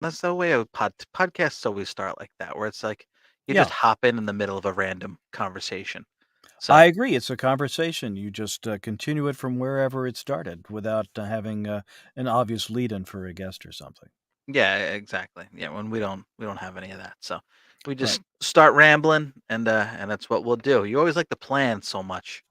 That's the way podcasts always start like that, where it's like you just Yeah. hop in the middle of a random conversation. So I agree, it's a conversation, you just, continue it from wherever it started without, having, an obvious lead-in for a guest or something. yeah, exactly. Yeah, when we don't have any of that. So we Right. just start rambling and that's what we'll do. You always like to plan so much.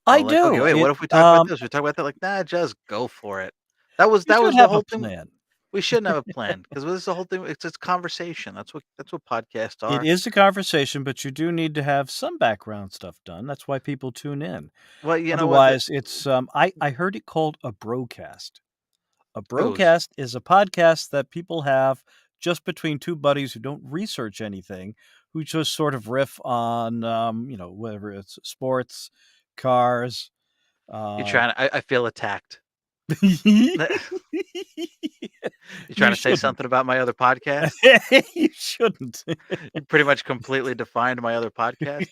I Like, okay, do, wait, what it if we talk about this? We talk about that, like, nah, just go for it. That was you that should was the have a whole thing. plan. We shouldn't have a plan because this is the whole thing. It's conversation. That's what podcasts It are. is a conversation, but you do need to have some background stuff done, that's why people tune in. Well, you know what? Otherwise, it's, I heard it called a broadcast. A Who's broadcast is a podcast that people have just between 2 buddies who don't research anything, who just sort of riff on, whether it's sports, cars, you uh trying to I feel attacked. You trying You to say shouldn't. something about my other podcast? You shouldn't. You pretty much completely defined my other podcast.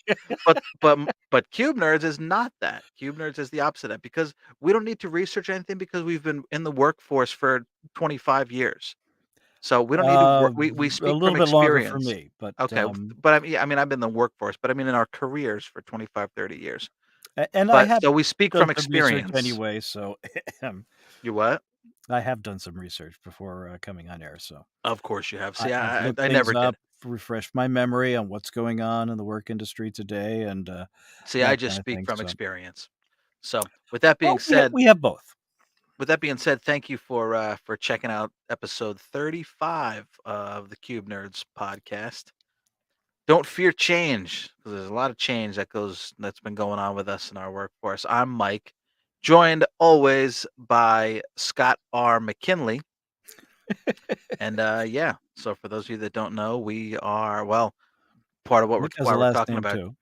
But Cube Nerds is not that. Cube Nerds is the opposite of that because we don't need to research anything because we've been in the workforce for 25 years. So we don't need to Uh, work. We a speak from little bit longer for experience. me, but, Okay, but I mean, yeah, I mean, I've been in the workforce, but I mean, in our careers for 25, 30 years. and I But have so we speak done from some research experience. anyway, so You what? I have done some research before, coming on air, so Of course you have. See, I've I I, looked I things never did. up, refreshed my memory on what's going on in the work industry today and, See, I that just kinda speak thing, from so experience. So with that being well, said, we have both. thank you for checking out episode 35 of the Cube Nerds podcast. Don't fear change because there's a lot of change that's been going on with us in our workforce. I'm Mike, joined always by Scott R. McKinley, and yeah. So for those of you that don't know, we are part of what we're Nick has why a we're last talking name about. too.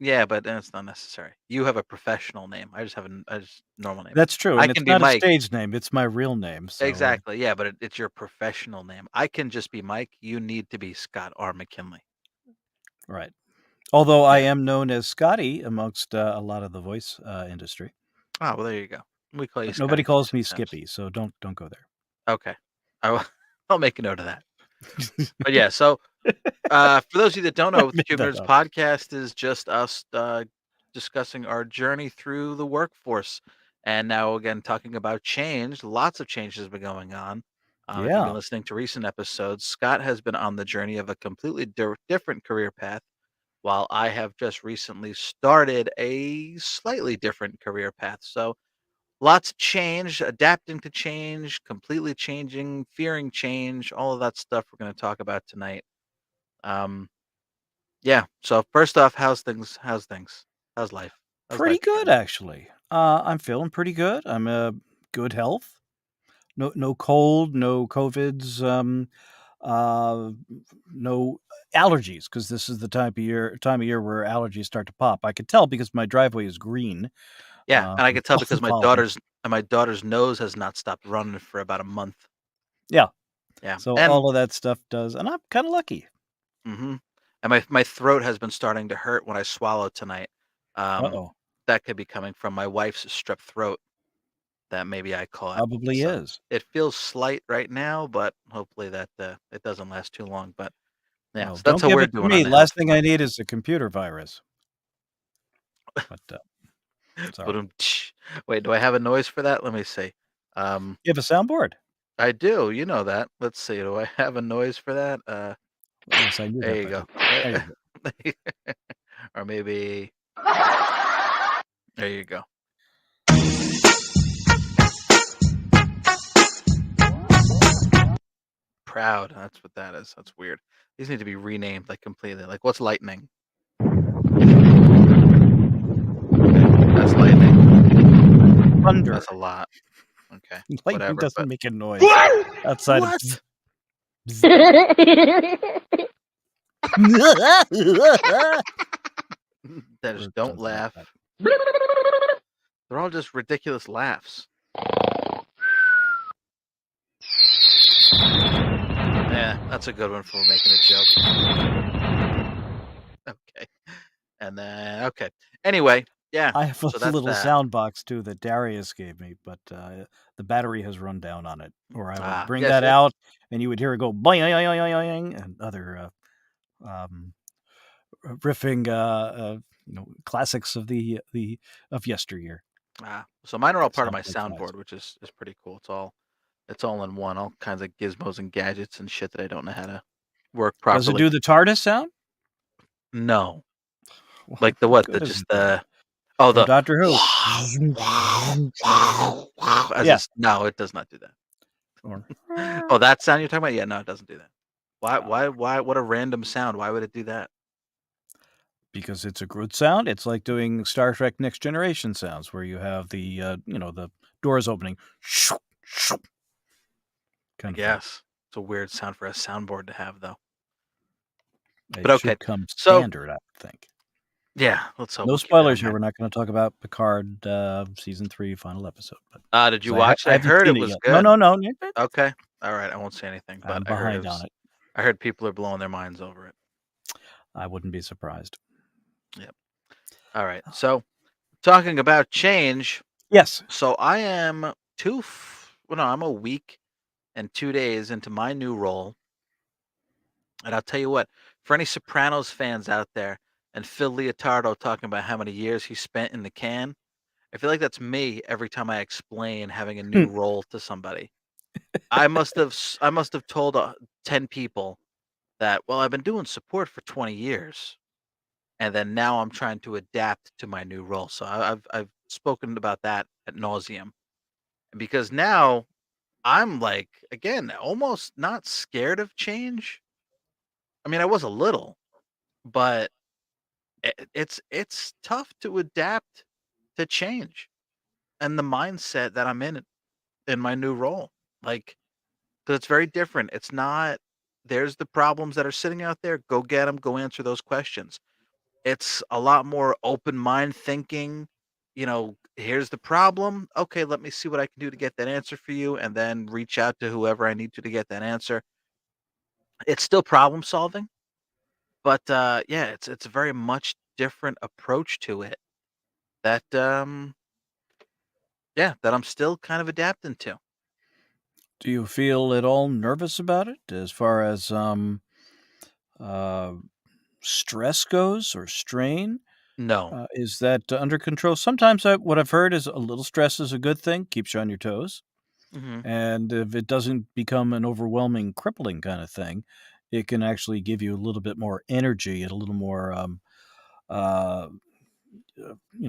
Yeah, but it's not necessary. You have a professional name. I just have a just normal name. That's true, I and can it's be not a Mike. stage name, it's my real name, so, Exactly. Yeah, but it's your professional name. I can just be Mike. You need to be Scott R. McKinley. right. Although I Yeah. am known as Scotty amongst, a lot of the voice, industry, Oh, well, there you go. We call you but nobody Scotty too calls me sometimes. Skippy, so don't go there. Okay. I will, I'll make a note of that. But yeah, so for those of you that don't I know, the made Cube that Nerds up. podcast is just us discussing our journey through the workforce. And now, again, talking about change. Lots of change has been going on. If you've been Yeah, listening to recent episodes, Scott has been on the journey of a completely different career path, while I have just recently started a slightly different career path. So, lots of change, adapting to change, completely changing, fearing change, all of that stuff we're going to talk about tonight. Um, yeah. So first off, how's things? How's things? How's life? How's pretty life good, treating you? actually. I'm feeling pretty good. I'm, good health. No cold, no COVIDs, uh, no allergies, because this is the time of year where allergies start to pop. I could tell because my driveway is green, Yeah, and I with could tell all the because pollen. my daughter's nose has not stopped running for about a month. Yeah, Yeah, so and all of that stuff does and I'm kinda lucky. hmm and my throat has been starting to hurt when I swallow tonight. Um, Uh-oh, that could be coming from my wife's strep throat that maybe I caught. probably So is. it feels slight right now, but hopefully that it doesn't last too long. But yeah, Well, so that's don't how give we're it to doing on me. the health Last thing front. I need is a computer virus, but, But sorry. wait, do I have a noise for that? Let me see. Um, You have a soundboard? I do. You know that. Let's see. Do I have a noise for that? Yes, I knew There that, you but go. there you go. Or maybe there you go. Proud. That's what that is. That's weird. These need to be renamed like completely. Like what's lightning? That's lightning. Thunder. That's a lot. Okay. Lightning Whatever. doesn't But make a noise outside of what? bzz, bzz. Just Bird don't doesn't make that. laugh. They're all just ridiculous laughs. Yeah, that's a good one for making a joke. Okay. And then okay. Anyway, Yeah, I have a so that's little that. sound box too that Darius gave me, but, the battery has run down on it, or I would bring Yes, that it out and you would hear it go boing and other, um, riffing, classics of the of yesteryear. so mine are all part of my Sampling size. soundboard, which is pretty cool. It's all in one, all kinds of gizmos and gadgets and shit that I don't know how to work Does it properly. do the TARDIS sound? No. Well, Like the what what? The good is just it then? From the Doctor Who. as Yeah, it's no, it does not do that. or Oh, that sound you're talking about? Yeah, no, it doesn't do that. Why uh, why why what a random sound. Why would it do that? because it's a good sound. It's like doing Star Trek Next Generation sounds where you have the doors opening I kind of thing. guess. It's a weird sound for a soundboard to have though. It But okay. should come So, standard, I would think. yeah, let's hope No we'll keep that spoilers in here. mind. We're not gonna talk about Picard, season 3 final episode, but Did 'cause you watch I it? I haven't heard seen it it was yet. No, good. no, no, Okay. Alright, I won't say anything, but I'm behind on it. I heard people are blowing their minds over it. I wouldn't be surprised. Yep. Alright. So, talking about change, Yes. so I am well, no, I'm a week and 2 days into my new role, and I'll tell you what, for any Sopranos fans out there and Phil Leotardo talking about how many years he spent in the can, I feel like that's me every time I explain having a Hmm. new role to somebody. I must have told, 10 people that, "Well, I've been doing support for 20 years, and then now I'm trying to adapt to my new role." So I've spoken about that at nauseum because now I'm like, again, almost not scared of change. I mean, I was a little, but it's tough to adapt to change and the mindset that I'm in my new role. Like, 'cause it's very different. It's not, "There's the problems that are sitting out there, go get them. Go answer those questions." It's a lot more open mind thinking, "Here's the problem. Okay, let me see what I can do to get that answer for you," and then reach out to whoever I need to get that answer. It's still problem solving, but, yeah, it's a very much different approach to it that, yeah, that I'm still kind of adapting to. Do you feel at all nervous about it as far as, uh, stress goes or strain? No. Is that under control? Sometimes what I've heard is a little stress is a good thing, keeps you on your toes. Mhm. And if it doesn't become an overwhelming, crippling kind of thing, it can actually give you a little bit more energy and a little more, uh,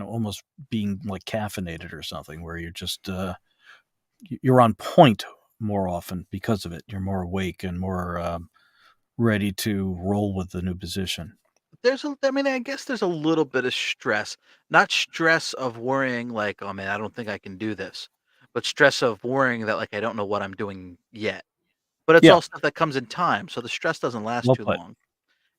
almost being like caffeinated or something, where you're just you're on point more often because of it. You're more awake and more ready to roll with the new position. I mean, I guess there's a little bit of stress. Not stress of worrying like, "Oh, man, I don't think I can do this," but stress of worrying that, like, I don't know what I'm doing yet. But it's Yeah, all stuff that comes in time, so the stress doesn't last well too put. long.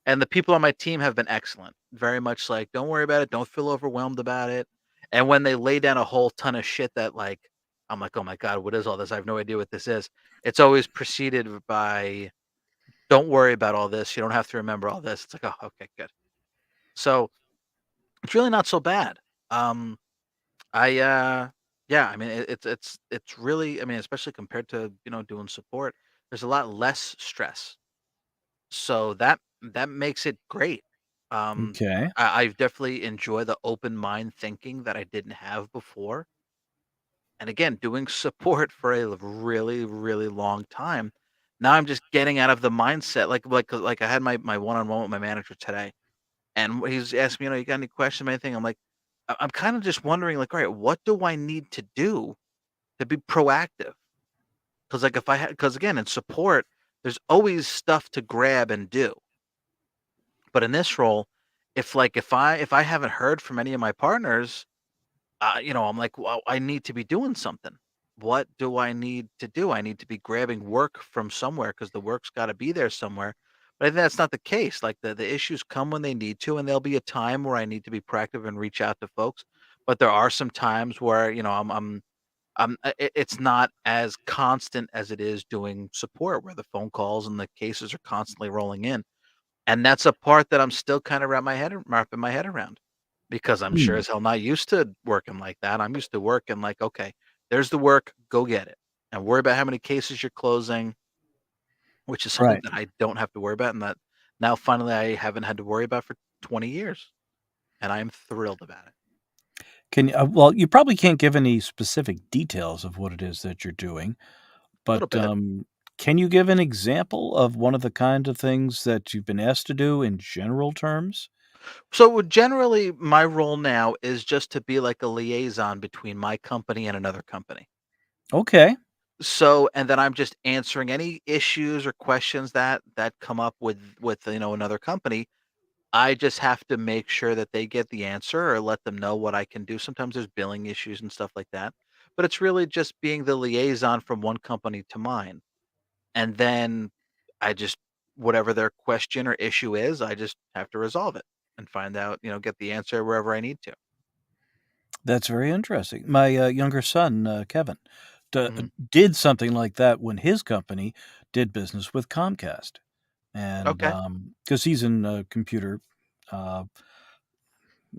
And the people on my team have been excellent. Very much like, "Don't worry about it, don't feel overwhelmed about it." And when they lay down a whole ton of shit that, like, I'm like, "Oh my god, what is all this? I have no idea what this is." It's always preceded by, "Don't worry about all this, you don't have to remember all this." It's like, "Oh, okay, good." So, it's really not so bad. Um, yeah, I mean, it's really, I mean, especially compared to, doing support, there's a lot less stress. So that makes it great. Um, Okay. I definitely enjoy the open mind thinking that I didn't have before. And again, doing support for a really, really long time. Now I'm just getting out of the mindset, like I had my one on one with my manager today, and he's asking me, "You got any questions, or anything?" I'm like, I'm kind of just wondering, like, all right, what do I need to do to be proactive? Because like if I had, because again, in support, there's always stuff to grab and do. But in this role, if I haven't heard from any of my partners, I'm like, well, I need to be doing something. What do I need to do? I need to be grabbing work from somewhere because the work's got to be there somewhere. But I think that's not the case. Like the issues come when they need to, and there'll be a time where I need to be proactive and reach out to folks. But there are some times where it's not as constant as it is doing support, where the phone calls and the cases are constantly rolling in. And that's a part that I'm still kind of wrapping my head around. because I'm sure Hmm, as hell not used to working like that. I'm used to working like, okay, there's the work, go get it, and worry about how many cases you're closing, which is something right. that I don't have to worry about, and that now finally I haven't had to worry about for 20 years, and I'm thrilled about it. Well, you probably can't give any specific details of what it is that you're doing, A little but, bit. can you give an example of one of the kind of things that you've been asked to do in general terms? So generally, my role now is just to be like a liaison between my company and another company. Okay, So, and then I'm just answering any issues or questions that come up with another company. I just have to make sure that they get the answer or let them know what I can do. Sometimes there's billing issues and stuff like that, but it's really just being the liaison from one company to mine. And then I just whatever their question or issue is, I just have to resolve it and find out, get the answer wherever I need to. that's very interesting. My, younger son, Kevin, d Mhm. did something like that when his company did business with Comcast, and, Okay. 'cause he's in, computer, uh,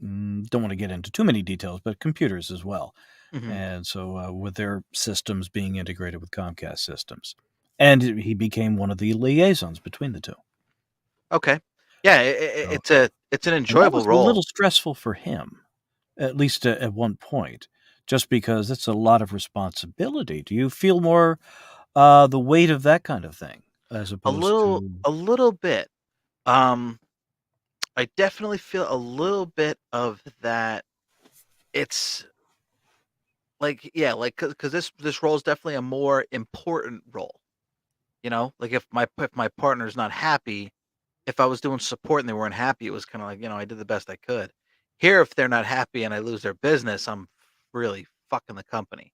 don't wanna get into too many details, but computers as well. Mhm. And so, with their systems being integrated with Comcast systems, and he became one of the liaisons between the 2. Okay. Yeah, So it's an and that enjoyable was a role. little stressful for him, at least at one point, just because it's a lot of responsibility. Do you feel more, the weight of that kind of thing as A opposed little to a little bit. Um, I definitely feel a little bit of that. It's like, yeah, like because this role is definitely a more important role. Like if my partner's not happy, if I was doing support and they weren't happy, it was kind of like, I did the best I could. Here, if they're not happy and I lose their business, I'm really fucking the company,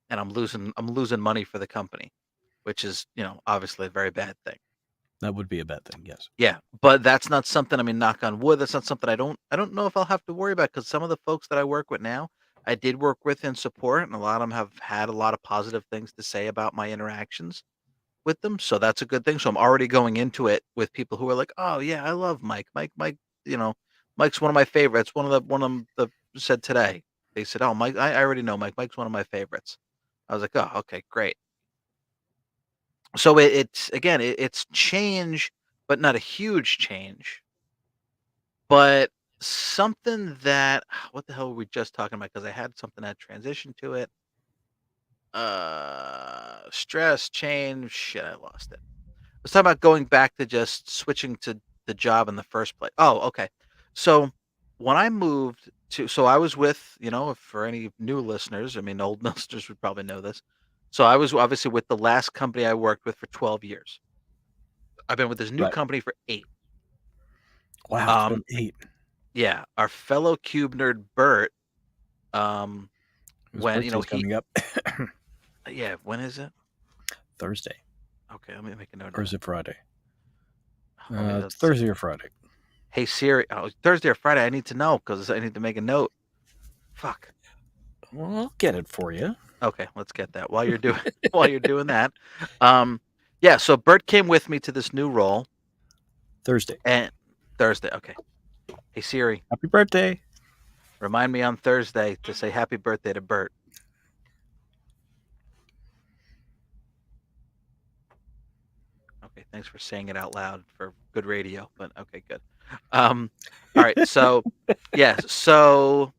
and I'm losing money for the company, which is obviously a very bad thing. that would be a bad thing, yes. Yeah, but that's not something, I mean, knock on wood, that's not something I don't know if I'll have to worry about, because some of the folks that I work with now, I did work with in support, and a lot of them have had a lot of positive things to say about my interactions with them, so that's a good thing. So I'm already going into it with people who are like, "Oh, yeah, I love Mike. Mike, you know, Mike's one of my favorites." One of them said today, they said, "Oh, Mike, I already know Mike. Mike's one of my favorites." I was like, "Oh, okay, great." So it's again, it's change, but not a huge change. But something that what the hell were we just talking about? Because I had something that transitioned to it. Stress, change, shit, I lost it. Let's talk about going back to just switching to the job in the first place. Oh, okay. So when I moved so I was with, for any new listeners, I mean, old listeners would probably know this. So I was obviously with the last company I worked with for 12 years. I've been with this new Right. company for 8. Wow, it's been Um, 8. yeah, our fellow cube nerd Bert, um, His when birthday's he coming up yeah, when is it? Thursday, Okay, let me make a note of or is that. it Friday? Let me It's let's see. Thursday or Friday. Hey Siri, oh, Thursday or Friday, I need to know because I need to make a note. Fuck. Well, I'll get it for you. Okay, let's get that while you're doing while you're doing that. Um, yeah, so Bert came with me to this new role Thursday. and Thursday. Okay. Hey Siri, Happy birthday. remind me on Thursday to say happy birthday to Bert. Okay, thanks for saying it out loud for good radio, but okay, good. Um, all right, so yes, so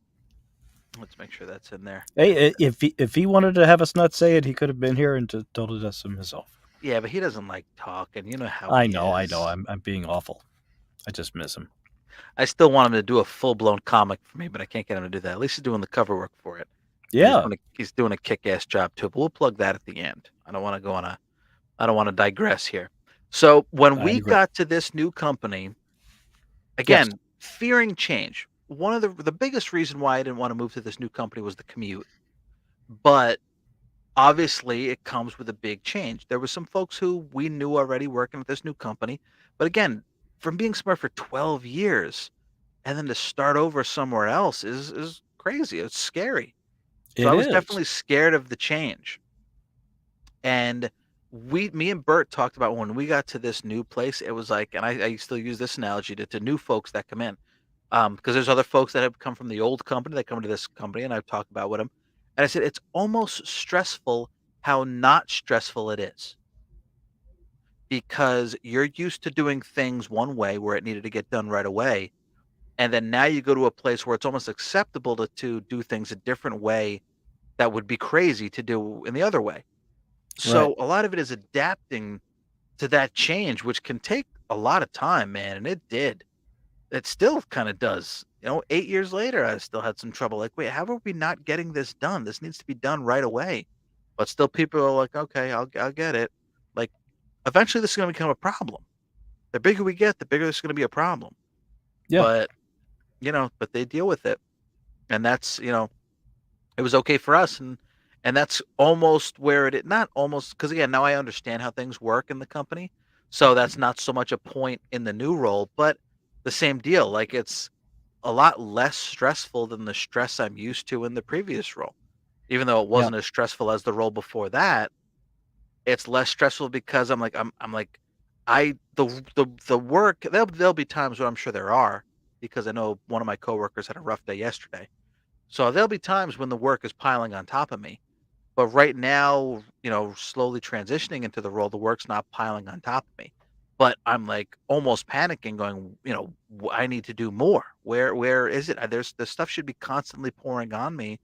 let's make sure that's in there. Hey, if he wanted to have us not say it, he could have been here and told it us himself. Yeah, but he doesn't like talking. You know how he I know. is. I'm being awful. I just miss him. I still want him to do a full blown comic for me, but I can't get him to do that. At least he's doing the cover work for it, and he's Yeah, doing a kick ass job too. But we'll plug that at the end. I don't want to digress here. So when I we agree. got to this new company, Yes, again, fearing change. One of the biggest reason why I didn't want to move to this new company was the commute. But obviously, it comes with a big change. There were some folks who we knew already working at this new company, but again, from being somewhere for 12 years and then to start over somewhere else is crazy. It's scary. So it I was is. definitely scared of the change. And me and Bert talked about when we got to this new place, it was like, and I still use this analogy to new folks that come in. Because there's other folks that have come from the old company that come to this company, and I've talked about with them, and I said, "It's almost stressful how not stressful it is, because you're used to doing things one way where it needed to get done right away, and then now you go to a place where it's almost acceptable to do things a different way that would be crazy to do in the other way." Right. So, a lot of it is adapting to that change, which can take a lot of time, man, and it did. It still kinda does. 8 years later, I still had some trouble, like, "Wait, how are we not getting this done? This needs to be done right away." But still people are like, "Okay, I'll get it." Like, eventually, this is gonna become a problem. The bigger we get, the bigger this is gonna be a problem. Yeah. But, but they deal with it, and it was okay for us, and that's almost where not almost, because again, now I understand how things work in the company, so that's not so much a point in the new role, but the same deal, like, it's a lot less stressful than the stress I'm used to in the previous role. Even though it Yeah. wasn't as stressful as the role before that, it's less stressful because I'm like, I the work, there'll be times where I'm sure there are, because I know one of my coworkers had a rough day yesterday. So there'll be times when the work is piling on top of me. But right now, slowly transitioning into the role, the work's not piling on top of me. But I'm like almost panicking, going, I need to do more. Where is it? There's the stuff should be constantly pouring on me,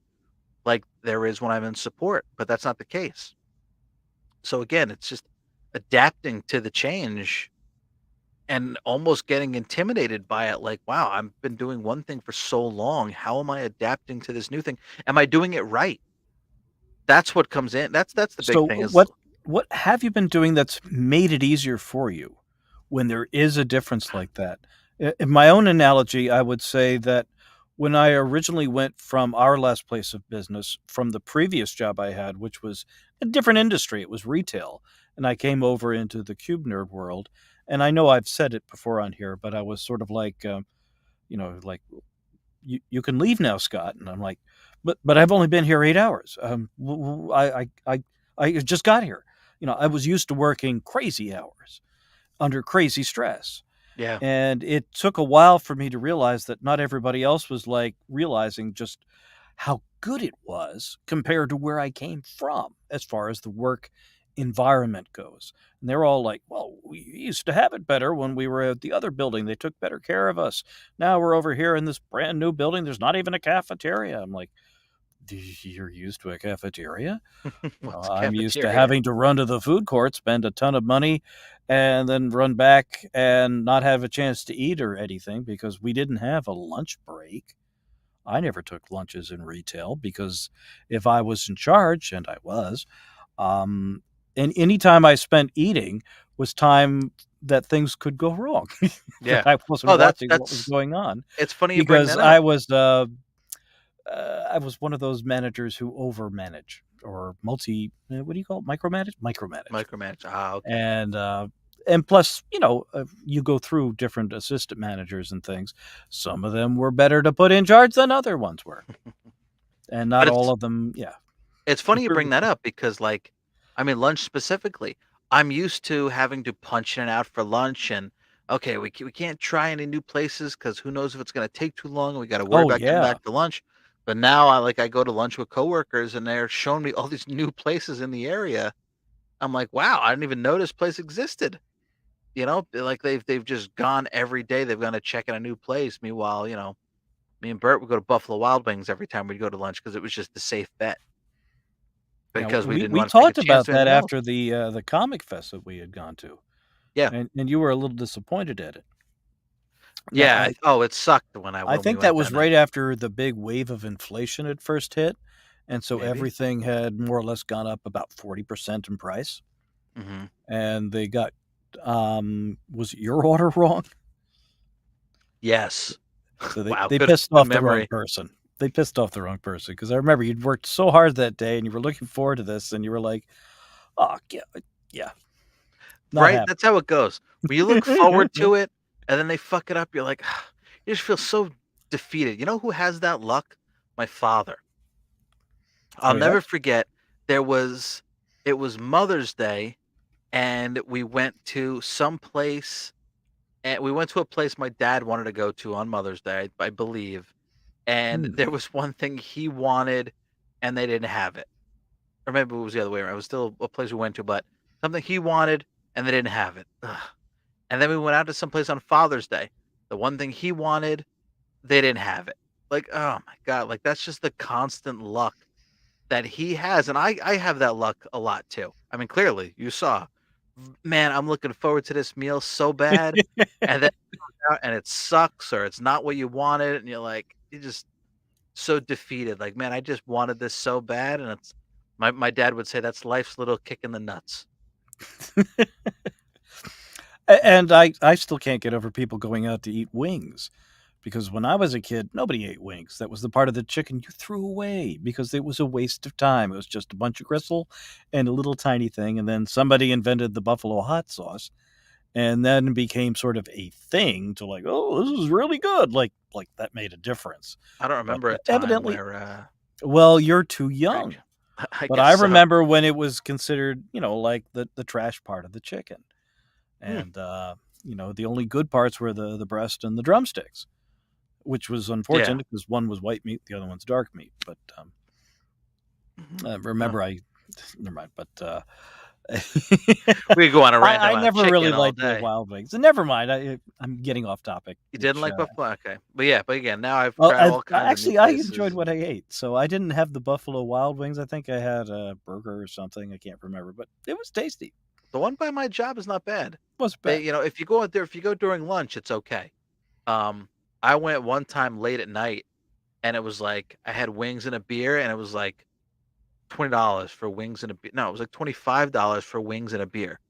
like there is when I'm in support, but that's not the case. So again, it's just adapting to the change and almost getting intimidated by it. Like, wow, I've been doing one thing for so long. How am I adapting to this new thing? Am I doing it right? That's what comes in. That's the big So thing is what have you been doing that's made it easier for you when there is a difference like that? In my own analogy, I would say that when I originally went from our last place of business, from the previous job I had, which was a different industry, it was retail, and I came over into the cube nerd world. And I know I've said it before on here, but I was sort of like, like you can leave now, Scott. And I'm like, but I've only been here 8 hours. I just got here. I was used to working crazy hours under crazy stress. yeah, And it took a while for me to realize that not everybody else was like realizing just how good it was compared to where I came from as far as the work environment goes. And they're all like, well, we used to have it better when we were at the other building. They took better care of us. Now we're over here in this brand new building. There's not even a cafeteria. I'm like, you're used to a cafeteria? what's I'm used to cafeteria? having to run to the food court, spend a ton of money, and then run back and not have a chance to eat or anything because we didn't have a lunch break. I never took lunches in retail because if I was in charge, and I was, um, and any time I spent eating was time that things could go wrong, that Yeah. I wasn't Oh, watching what was that's going on it's funny you bring because that up. I was one of those managers who overmanage or what do you call it? Micromanage? Micromanage. Micromanage. Ah, okay. And, and plus, you go through different assistant managers and things. Some of them were better to put in charge than other ones were. And not But all it's of them, yeah. it's funny you bring that up because, like, I mean, lunch specifically, I'm used to having to punch in and out for lunch, and okay, we can't try any new places because who knows if it's gonna take too long, and we gotta worry Oh, about getting yeah. back to lunch. But now I go to lunch with coworkers, and they're showing me all these new places in the area. I'm like, "Wow, I didn't even know this place existed." Like, they've just gone every day, they've gone to check out a new place. Meanwhile, me and Bert would go to Buffalo Wild Wings every time we'd go to lunch because it was just the safe bet, Yeah, because we we didn't we wanna take a talked chance about to that anything else. after the comic fest that we had gone to, Yeah. and you were a little disappointed at it. Now, Yeah, it sucked when I we think that went was that night. right after the big wave of inflation had first hit, and so Maybe? everything had more or less gone up about 40% in price, Mhm. and they got was it your order wrong? Yes. So they Wow, they good pissed good off the wrong memory. person. They pissed off the wrong person because I remember you'd worked so hard that day and you were looking forward to this and you were like, "Oh, yeah, yeah, not Right? happening." That's how it goes. When you look forward to it, and then they fuck it up, you're like, you just feel so defeated. You know who has that luck? My father. I'll Oh, yeah? never forget, there was it was Mother's Day, and we went to some place, and we went to a place my dad wanted to go to on Mother's Day, I believe, and Hmm. there was one thing he wanted, and they didn't have it. Or maybe it was the other way around. It was still a place we went to, but something he wanted, and they didn't have it. Ugh. And then we went out to some place on Father's Day. The one thing he wanted, they didn't have it. Like, oh my god, like, that's just the constant luck that he has, and I have that luck a lot too. I mean, clearly, you saw. Man, I'm looking forward to this meal so bad, and then and it sucks or it's not what you wanted, and you're just so defeated. Like, man, I just wanted this so bad, and it's my dad would say that's life's little kick in the nuts. And I still can't get over people going out to eat wings, because when I was a kid, nobody ate wings. That was the part of the chicken you threw away because it was a waste of time. It was just a bunch of gristle and a little tiny thing, and then somebody invented the buffalo hot sauce, and then became sort of a thing to like, "Oh, this is really good." Like that made a difference. I don't But remember a time evidently, where, well, you're too right. young. I But guess I so. remember when it was considered, like the trash part of the chicken. Hmm, And the only good parts were the breast and the drumsticks, which was yeah. unfortunate because one was white meat, the other one's dark meat. But Mhm. Oh, remember, I never mind. But we could go on a rant I about never really chicken all liked the day. wild wings. And never mind. I'm getting off topic. You didn't Which like buffalo? Okay. But yeah, but again, now I've well, tried all kinds of new actually, I enjoyed places what and I ate. So I didn't have the Buffalo Wild Wings. I think I had a burger or something. I can't remember, but it was tasty. the one by my job is not bad. Wasn't They bad. if you go out there, if you go during lunch, it's okay. Um, I went one time late at night, and it was like I had wings and a beer, and it was like $20 for wings and a beer. No, it was like $25 for wings and a beer.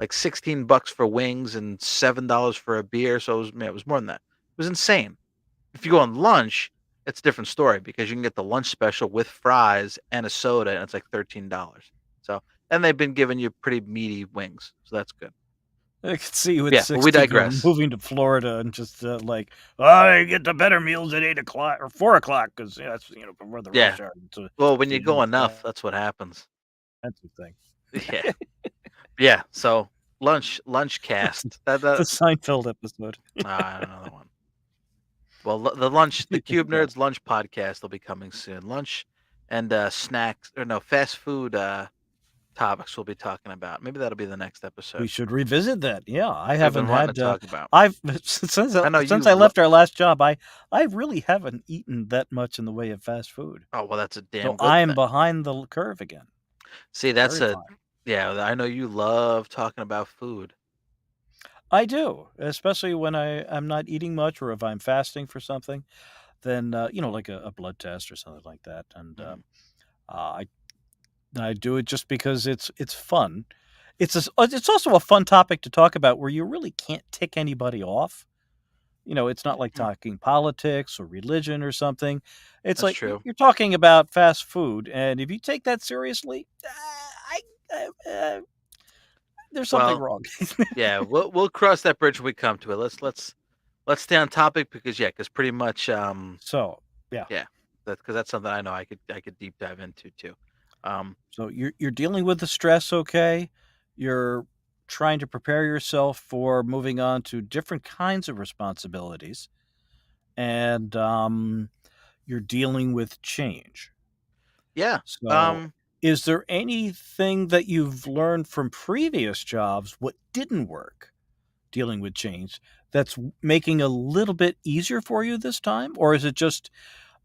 Like 16 bucks for wings and $7 for a beer, so it was more than that. It was insane. If you go on lunch, it's a different story because you can get the lunch special with fries and a soda, and it's like $13. So, and they've been giving you pretty meaty wings, so that's good. I could see you at Yeah, but we 60 going digress. moving to Florida and just, like, "Oh, I get the better meals at 8 o'clock or 4 o'clock because that's, before the Yeah. rush hour to Well, when you feed 'em go the enough, that's what happens. fancy thing." Yeah. Yeah, so lunch cast. The That Seinfeld episode. I don't know that one. Well, the Cube Yeah. Nerds lunch podcast will be coming soon. Lunch and, snacks or no, fast food, topics we'll be talking about. Maybe that'll be the next We episode. should revisit that, yeah, I We've haven't been wanting had, to talk about. I've since I know since you I lo left our last job, I really haven't eaten that much in the way of fast food, Oh, well, that's a so damn good I'm thing. behind the curve again. See, Very fine. yeah, I know you love talking about food. I do, especially when I'm not eating much or if I'm fasting for something, then, like a blood test or something like that, and, Mhm. I do it just because it's fun. It's also a fun topic to talk about where you really can't tick anybody off. It's not like Mm, talking politics or religion or something. It's that's like true. you're talking about fast food, and if you take that seriously, there's something Well, wrong. yeah, we'll cross that bridge when we come to it. Let's stay on topic because yeah, because pretty much, So, yeah. yeah, that's something I know I could deep dive into too. Um, So you're dealing with the stress, okay? You're trying to prepare yourself for moving on to different kinds of responsibilities, and you're dealing with change. yeah, So, is there anything that you've learned from previous jobs what didn't work dealing with change that's making a little bit easier for you this time, or is it just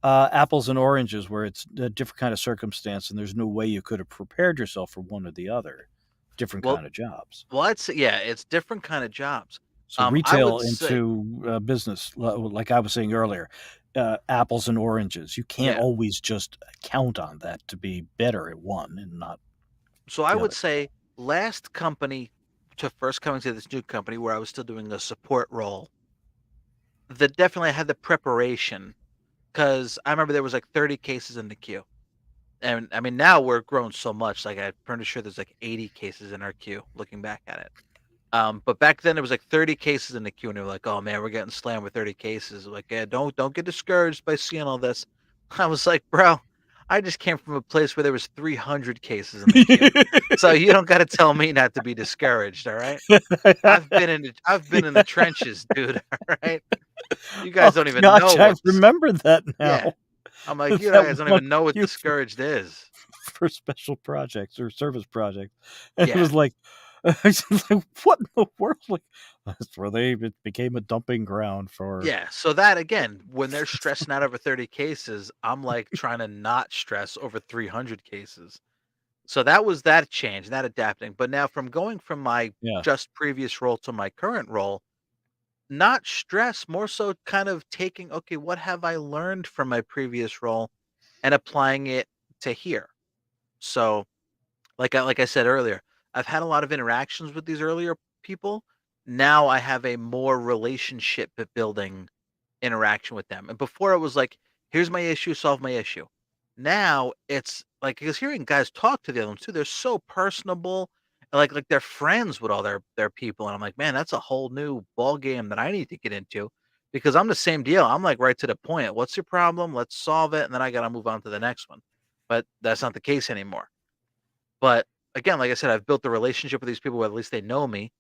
apples and oranges where it's a different kind of circumstance and there's no way you could have prepared yourself for one or the other? Different well, kind of jobs. I'd say yeah, it's different kind of jobs. So I would retail say into business, like I was saying earlier, apples and oranges. You can't yeah. always just count on that to be better at one and not So I the would other. say last company to first coming to this new company where I was still doing a support role, that definitely had the preparation because I remember there was like 30 cases in the queue. And I mean, now we're grown so much. Like I'm pretty sure there's like 80 cases in our queue looking back at it. But back then it was like 30 cases in the queue, and they were like, "Oh man, we're getting slammed with 30 cases." Like, yeah, don't get discouraged by seeing all this. I was like, bro, I just came from a place where there was 300 cases in the cube. So you don't gotta tell me not to be discouraged, all right? I've been in the trenches, dude, all right? You guys Oh don't even know gosh, I what's remember that yeah. now. I'm like, "You That guys don't one even know what cue discouraged is." for special projects or service projects. And it Yeah. was like, I was like, "What in the world?" Like, that's where it became a dumping ground for Yeah, so that again, when they're stressing out over 30 cases, I'm, like, trying to not stress over 300 cases. So that was that change, that adapting, but now from going from my yeah, just previous role to my current role, not stress, more so kind of taking, "Okay, what have I learned from my previous role?" and applying it to here. So, like I said earlier, I've had a lot of interactions with these earlier people. Now I have a more relationship building interaction with them. And before it was like, here's my issue, solve my issue. Now it's like because hearing guys talk to the other ones too, they're so personable, like they're friends with all their people. And I'm like, man, that's a whole new ball game that I need to get into because I'm the same deal. I'm like right to the point. What's your problem? Let's solve it. And then I gotta move on to the next one. But that's not the case anymore. But again, like I said, I've built a relationship with these people where at least they know me.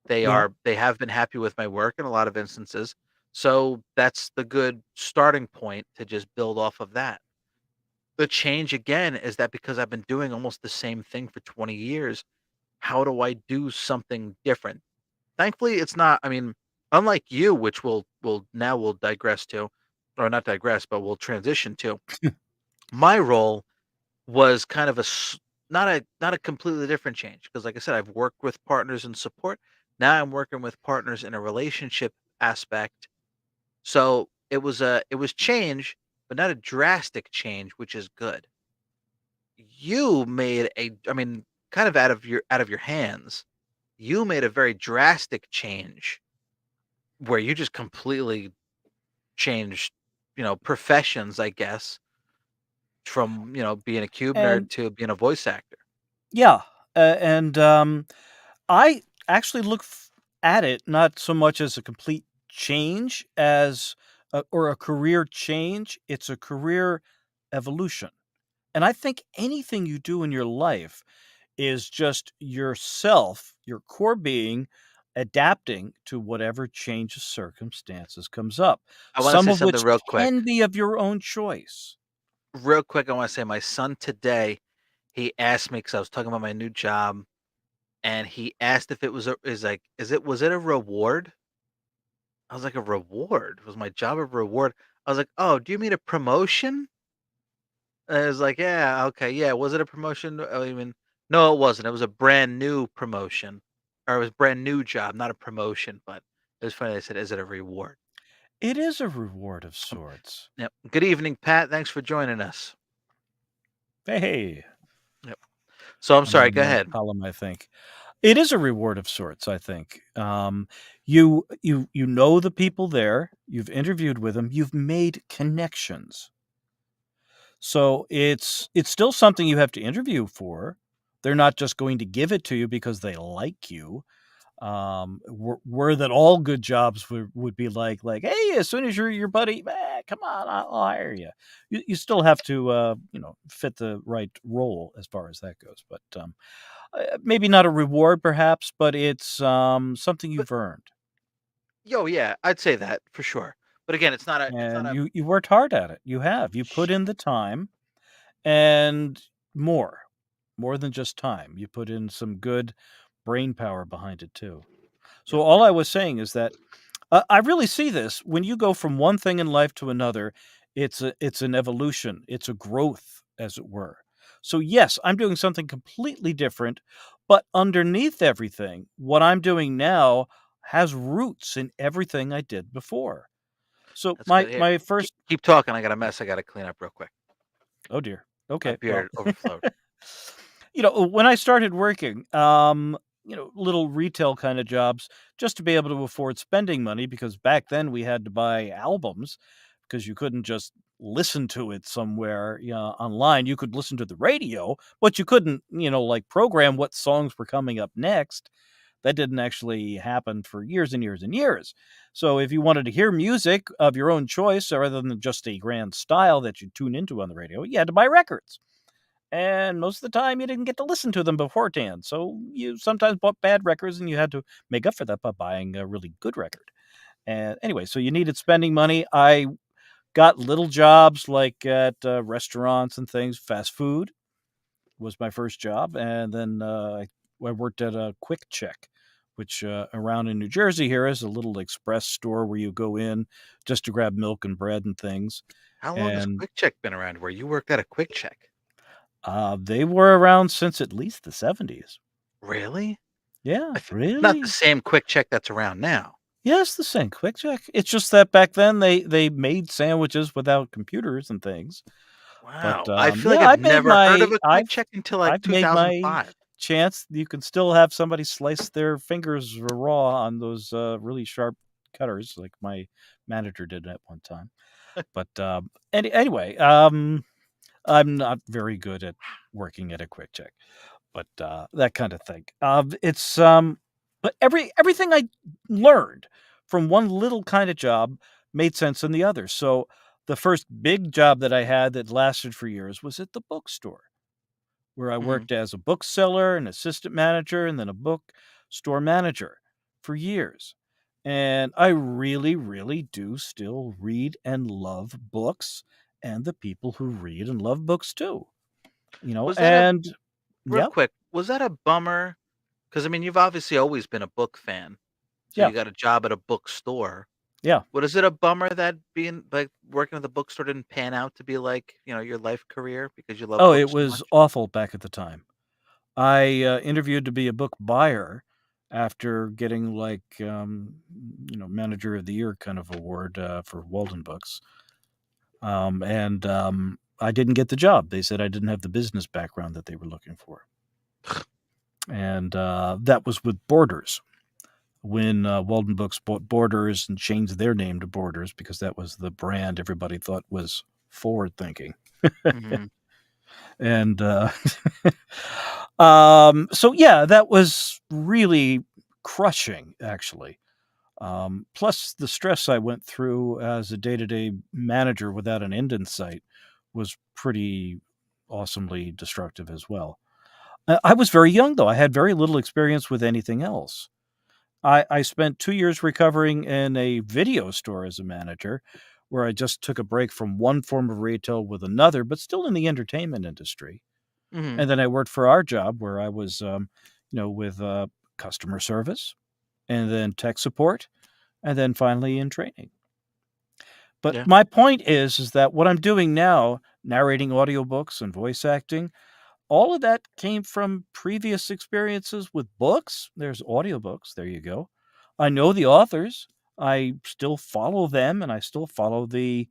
yeah, They have been happy with my work in a lot of instances. So that's the good starting point to just build off of that. The change again is that because I've been doing almost the same thing for 20 years, how do I do something different? Thankfully, it's not, I mean, unlike you, which we'll digress to, or not digress, but we'll transition to. My role was kind of not a completely different change because like I said, I've worked with partners in support. Now I'm working with partners in a relationship aspect. So it was change, but not a drastic change, which is good. You made a I mean, kind of out of your hands. You made a very drastic change where you just completely changed, professions, I guess, from, being a cube nerd and to being a voice actor. yeah, and, I actually look at it not so much as a complete change as or a career change, it's a career evolution. And I think anything you do in your life is just yourself, your core being, adapting to whatever change of circumstances comes up, I wanna some say of something which real quick. can be of your own choice. Real quick, I wanna say my son today, he asked me because I was talking about my new job, and he asked if it was was it a reward? I was like, "A reward? Was my job a reward?" I was like, "Oh, do you mean a promotion?" And I was like, "Yeah, okay, yeah, was it a promotion?" I mean, no, it wasn't. It was a brand new promotion, or it was brand new job, not a promotion, but it was funny. They said, "Is it a reward?" It is a reward of sorts. Yep. Good evening, Pat. Thanks for joining us. Hey, Yep. So I'm I'm sorry, on go the ahead. column, I think. It is a reward of sorts, I think. You know the people there, you've interviewed with them, you've made connections. So it's still something you have to interview for. They're not just going to give it to you because they like you. Were that all good jobs would be like, hey, as soon as you're your buddy, come on, I'll hire you. You still have to fit the right role as far as that goes. But maybe not a reward, perhaps, but it's something But you've earned, yo, yeah, I'd say that for sure. But again, it's not and a you worked hard at it. You have you put in the time and more, more than just time. You put in some good brain power behind it too. So yep. all I was saying is that I really see this when you go from one thing in life to another. It's an evolution. It's a growth, as it were. So yes, I'm doing something completely different, but underneath everything, what I'm doing now has roots in everything I did before. So That's my good. Here, my keep, first keep talking. I got a mess I got to clean up real quick. oh dear. My Okay, well, beard overflowed. when I started working, little retail kind of jobs just to be able to afford spending money because back then we had to buy albums because you couldn't just listen to it somewhere, online. You could listen to the radio, but you couldn't, like program what songs were coming up next. That didn't actually happen for years and years and years. So if you wanted to hear music of your own choice rather than just a grand style that you tune into on the radio, you had to buy records. And most of the time, you didn't get to listen to them beforehand. So you sometimes bought bad records and you had to make up for that by buying a really good record. And anyway, so you needed spending money. I got little jobs like at restaurants and things. Fast food was my first job. And then I worked at a Quick Check, which around in New Jersey here is a little express store where you go in just to grab milk and bread and things. How long has And Quick Check been around where you worked at a Quick Check? they were around since at least the 70s. Really? Yeah, I th Not the really? same Quick Check that's around now. Yes, the same Quick Check. It's just that back then they made sandwiches without computers and things. But, Wow, I feel like yeah, I've never heard of a Quick Check until, like, I've made my 2005. chance. You can still have somebody slice their fingers raw on those, really sharp cutters like my manager did at one time. But, anyway, I'm not very good at working at a Quick Check. But, that kinda thing. It's, but everything I learned from one little kinda job made sense in the other. So, the first big job that I had that lasted for years was at the bookstore, where I Mhm. worked as a bookseller, an assistant manager, and then a bookstore manager for years. And I really, really do still read and love books and the people who read and love books too, Was that a and Real yeah, quick, was that a bummer? Because I mean, you've obviously always been a book fan, so yeah, you got a job at a bookstore. yeah. Was it a bummer that being like, working at the bookstore didn't pan out to be like, your life career because you love Oh, it books so was much? awful back at the time. I, interviewed to be a book buyer after getting, like, manager of the year kind of award, for Walden Books, and, I didn't get the job. They said I didn't have the business background that they were looking for, and, that was with Borders. When, Walden Books bought Borders and changed their name to Borders because that was the brand everybody thought was forward thinking. Mhm. And, so yeah, that was really crushing, actually. Plus the stress I went through as a day-to-day manager without an end in sight was pretty awesomely destructive as well. I was very young, though. I had very little experience with anything else. I spent 2 years recovering in a video store as a manager, where I just took a break from one form of retail with another, but still in the entertainment industry. Mhm. And then I worked for our job where I was, with, customer service and then tech support and then finally in training. But Yeah. my point is that what I'm doing now, narrating audiobooks and voice acting, all of that came from previous experiences with books. There's audiobooks, there you go. I know the authors. I still follow them and I still follow the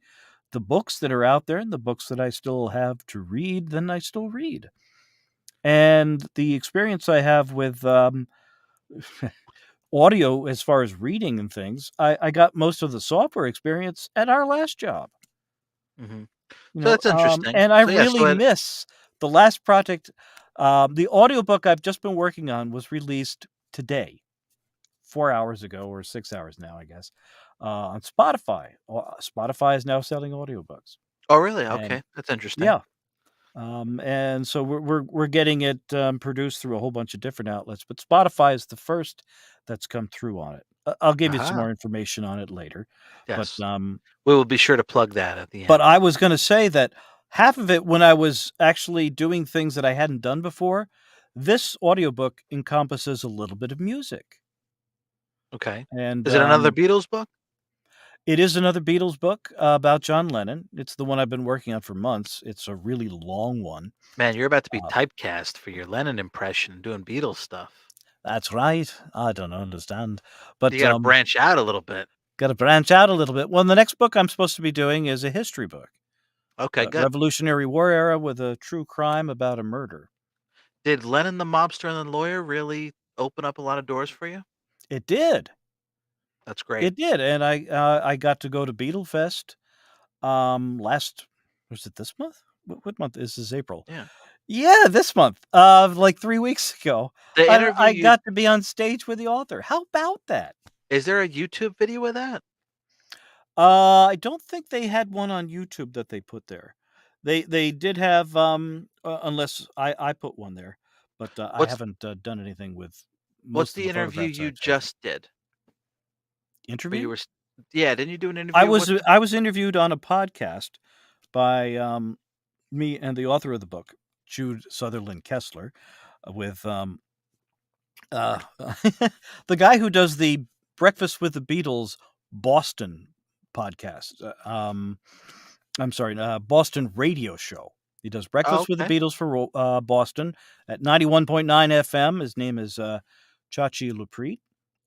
books that are out there and the books that I still have to read, then I still read. And the experience I have with, audio as far as reading and things, I got most of the software experience at our last job, Mhm. So that's interesting. and I So, yeah, so really it miss the last project. The audiobook I've just been working on was released today, 4 hours ago or 6 hours now, I guess, on Spotify. Spotify is now selling audiobooks, Oh, really? and Okay, that's interesting. yeah. And so we're getting it, produced through a whole bunch of different outlets, but Spotify is the first that's come through on it. I'll give you some Aha. more information on it later, but, Yes. We will be sure to plug that at the but end. I was gonna say that half of it when I was actually doing things that I hadn't done before, this audiobook encompasses a little bit of music, Okay. and, Is it another Beatles book? it is another Beatles book, about John Lennon. It's the one I've been working on for months. It's a really long one. Man, you're about to be Uh typecast for your Lennon impression doing Beatles stuff. That's right. I don't understand. But, You gotta branch out a little bit. gotta branch out a little bit. Well, the next book I'm supposed to be doing is a history book, Okay, good. Revolutionary War era with a true crime about a murder. Did Lennon the Mobster and the Lawyer really open up a lot of doors for you? It did. That's great. It did, and I got to go to Beatlefest, last was it this month? What month is this? April. Yeah. Yeah, this month, like 3 weeks ago, The interview I you got to be on stage with the author. How about that? is there a YouTube video of that? I don't think they had one on YouTube that they put there. They did have, unless I put one there, but, I What's haven't, done anything with what's most of the the interview photographs you I've taken. just did? Where you Interview? were s Yeah, didn't you do an interview? What's the I was interviewed on a podcast by, me and the author of the book, Jude Sutherland Kessler, with, uh, the guy who does the Breakfast with the Beatles Boston podcast, I'm sorry, Boston radio show. He does Oh, Breakfast with the okay, Beatles for Boston at 91.9 FM. His name is, Chachi Lupreet,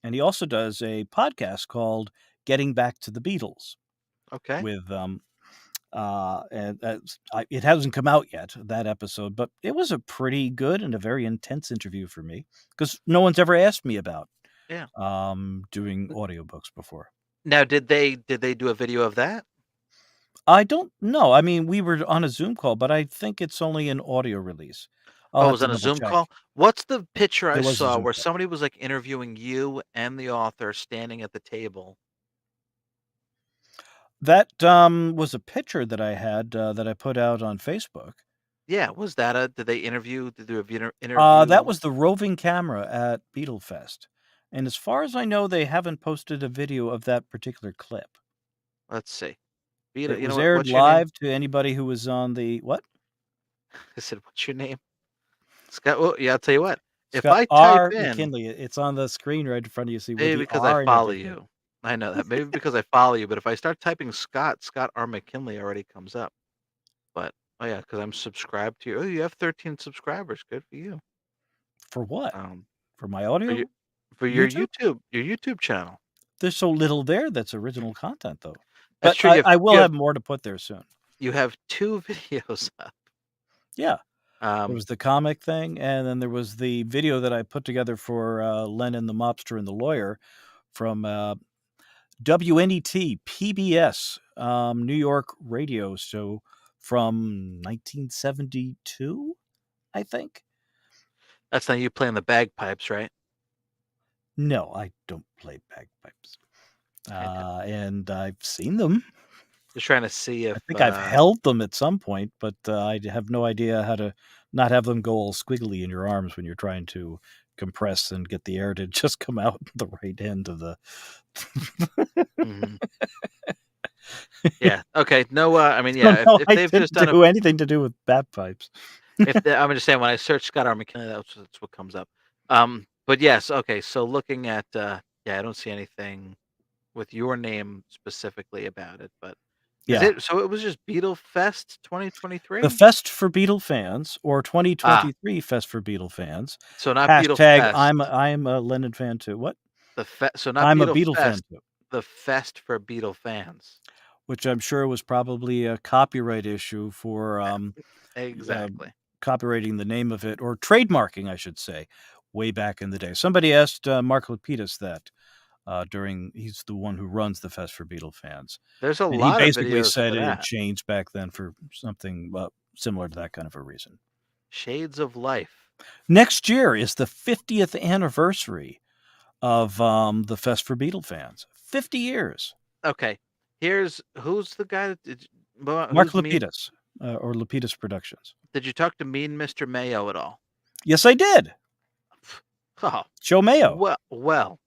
and he also does a podcast called Getting Back to the Beatles okay. with, and that's it hasn't come out yet, that episode, but it was a pretty good and a very intense interview for me because no one's ever asked me about, Yeah. doing audiobooks before. Now did they do a video of that? I don't know. I mean, we were on a Zoom call, but I think it's only an audio release. I'll Oh, it have was to on a double Zoom check. call? What's the picture It I was a saw Zoom where call. somebody was, like, interviewing you and the author standing at the table? That, was a picture that I had, that I put out on Facebook. Yeah, was that a did they interview did they have interview That was the roving camera at Beatlefest, and as far as I know, they haven't posted a video of that particular clip. let's see. It You know was what? aired What's your name? live to anybody who was on the what? I said, "What's your name?" Scott, well, yeah, I'll tell you what, if Scott I type R. in McKinley. It's on the screen right in front of you, see, with maybe the because I R and follow everything. you. I know that. Maybe because I follow you, but if I start typing Scott, Scott R. McKinley already comes up. But oh, yeah, because 'cause I'm subscribed to you. Oh, you have 13 subscribers. Good for you. For what? Um, For my for your audio? for YouTube? Your YouTube channel. There's so little there that's original content, though. That's But true. I will have more to put there soon. You have 2 videos up. Yeah. There Um, was the comic thing, and then there was the video that I put together for, Lennon the Mobster and the Lawyer from, WNET PBS, New York radio show from 1972, I think? that's not you playing the bagpipes, right? No, I don't play bagpipes, I know. and I've seen them. Just trying to see I if, think I've held them at some point, but, I have no idea how to not have them go all squiggly in your arms when you're trying to compress and get the air to just come out the right end of the mhm. Yeah, okay, no, I mean, So, yeah, no, if I they've just didn't done a do anything to do with bagpipes. if the I'm just saying when I search Scott R. McKinley, that's what comes up. But yes, okay, so looking at, yeah, I don't see anything with your name specifically about it, but is Yeah. it so it was just Beetle Fest The 2023? Fest for Beatle fans or Ah, 2023 Fest for Beatle fans. so not Beetle Hashtag Fest, I'm a Lennon fan too. What? so not I'm a Beetle Beatle fan Fest, too, the Fest for Beetle fans. which I'm sure was probably a copyright issue for, uh, Exactly. copyrighting the name of it or trademarking, I should say, way back in the day. Somebody asked, Mark Lapidus that, during he's the one who runs the Fest for Beatle fans, There's a and he lot of basically videos said for it had that. changed back then for something, similar to that kind of a reason. Shades of Life. Next year is the 50th anniversary of, the Fest for Beatle fans. 50 years. Okay, who's the guy that Mark who's mean Lapidus, or Lapidus Productions. did you talk to Mean Mr. Mayo at all? Yes, I did. Oh, Joe Mayo. well,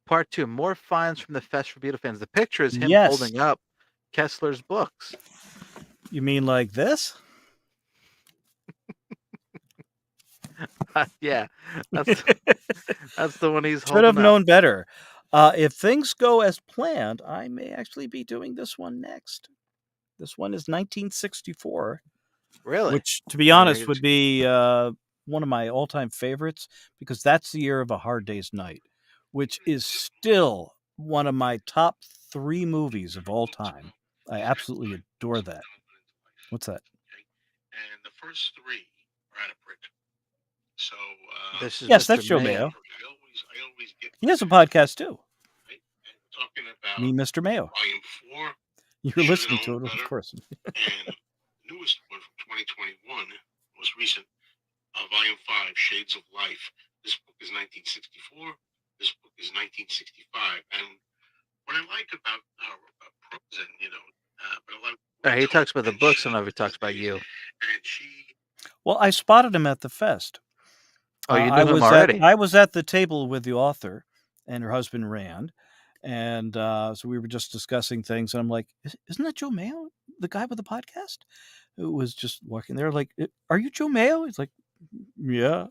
part 2, more finds from the Fest for Beetle fans. The picture is him Yes. holding up Kessler's books. You mean like this? Yeah, that's that's the one he's Should have holding up. known better. If things go as planned, I may actually be doing this one next. This one is 1964, Really? which, to be Are we honest, gonna would be, one of my all-time favorites because that's the year of A Hard Day's Night, which is still one of my top 3 movies of all time. I absolutely adore that. What's that? This is Yes, Mr. that's Joe Mayo. Mayo. He has a podcast too. Me, Mr. Mayo. You're listening to it, of course. most recent, Volume 5, Shades of Life. This book is 1964. This book is 1965. And what I like about her prose, and but a lot of way He talks tone, about the and books. I don't she know if he talks these about days, you. and she. Well, I spotted him at the fest. Oh, you knew him already? I was at the table with the author and her husband Rand, and so we were just discussing things. And I'm like, "Isn't that Joe Mayo, the guy with the podcast, who was just walking there? Like, are you Joe Mayo?" He's like, "Yeah."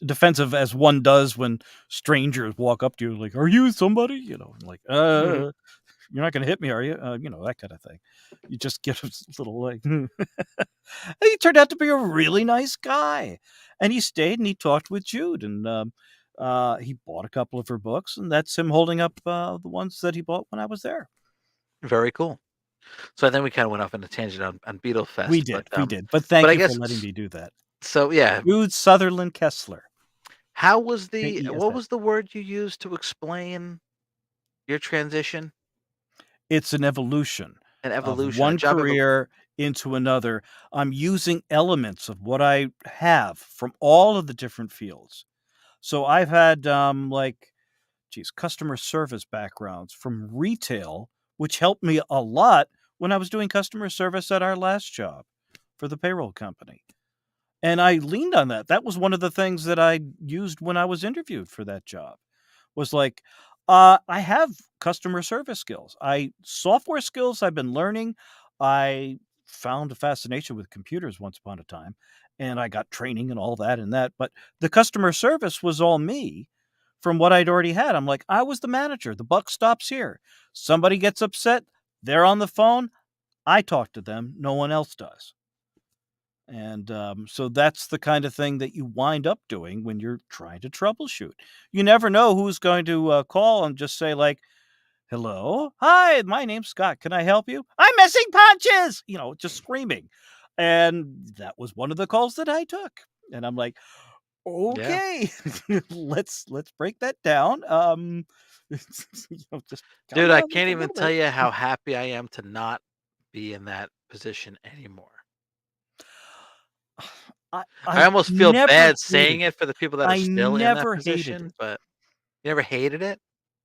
Defensive as one does when strangers walk up to you, like, "Are you somebody?" I'm like, Mhm. you're not going to hit me, are you? That kind of thing. You just get a little like, he turned out to be a really nice guy, and he stayed and he talked with Jude, and he bought a couple of her books, and that's him holding up the ones that he bought when I was there. Very cool. So I think we kind of went off on a tangent on Beetle We Fest, did, we did. But but thank I you for guess letting me do that. so. Yeah. Jude Sutherland Kessler, How was what KESS. was the word you used to explain your transition? It's an evolution An of evolution, a one job evolution. career into another. I'm using elements of what I have from all of the different fields. So I've had customer service backgrounds from retail, which helped me a lot when I was doing customer service at our last job for the payroll company. And I leaned on that. That was one of the things that I used when I was interviewed for that job. Was like, I have customer service skills. I software skills I've been learning. I found a fascination with computers once upon a time, and I got training and all that and that. But the customer service was all me from what I'd already had. I'm like, I was the manager. The buck stops here. Somebody gets upset. They're on the phone. I talk to them. No one else does. And so that's the kind of thing that you wind up doing when you're trying to troubleshoot. You never know who's going to call and just say, like, "Hello, hi, my name's Scott. Can I help you? I'm missing punches." Just screaming. And that was one of the calls that I took. And I'm like, Yeah. okay, let's break that down. Just calm Dude, I down just can't a even little tell bit. you how happy I am to not be in that position anymore. I I almost feel never bad saying hated it. it for the people that are I still in that never hated position, it. but you never hated it?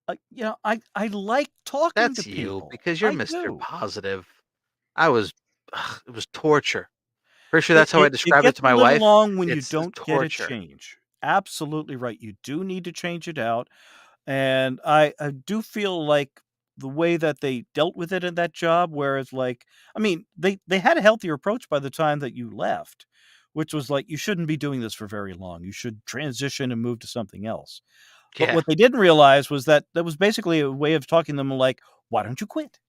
I like talking to That's you, people. because you're I Mr. do. Positive. I was it was torture. Pretty sure It that's how I it it described it gets to a my little wife. long when you It's don't get a torture. change. Absolutely right. You do need to change it out, and I do feel like the way that they dealt with it in that job, whereas, like, I mean, they had a healthier approach by the time that you left, which was like, "You shouldn't be doing this for very long. You should transition and move to something else." But Yeah. what they didn't realize was that that was basically a way of talking to them like, "Why don't you quit?"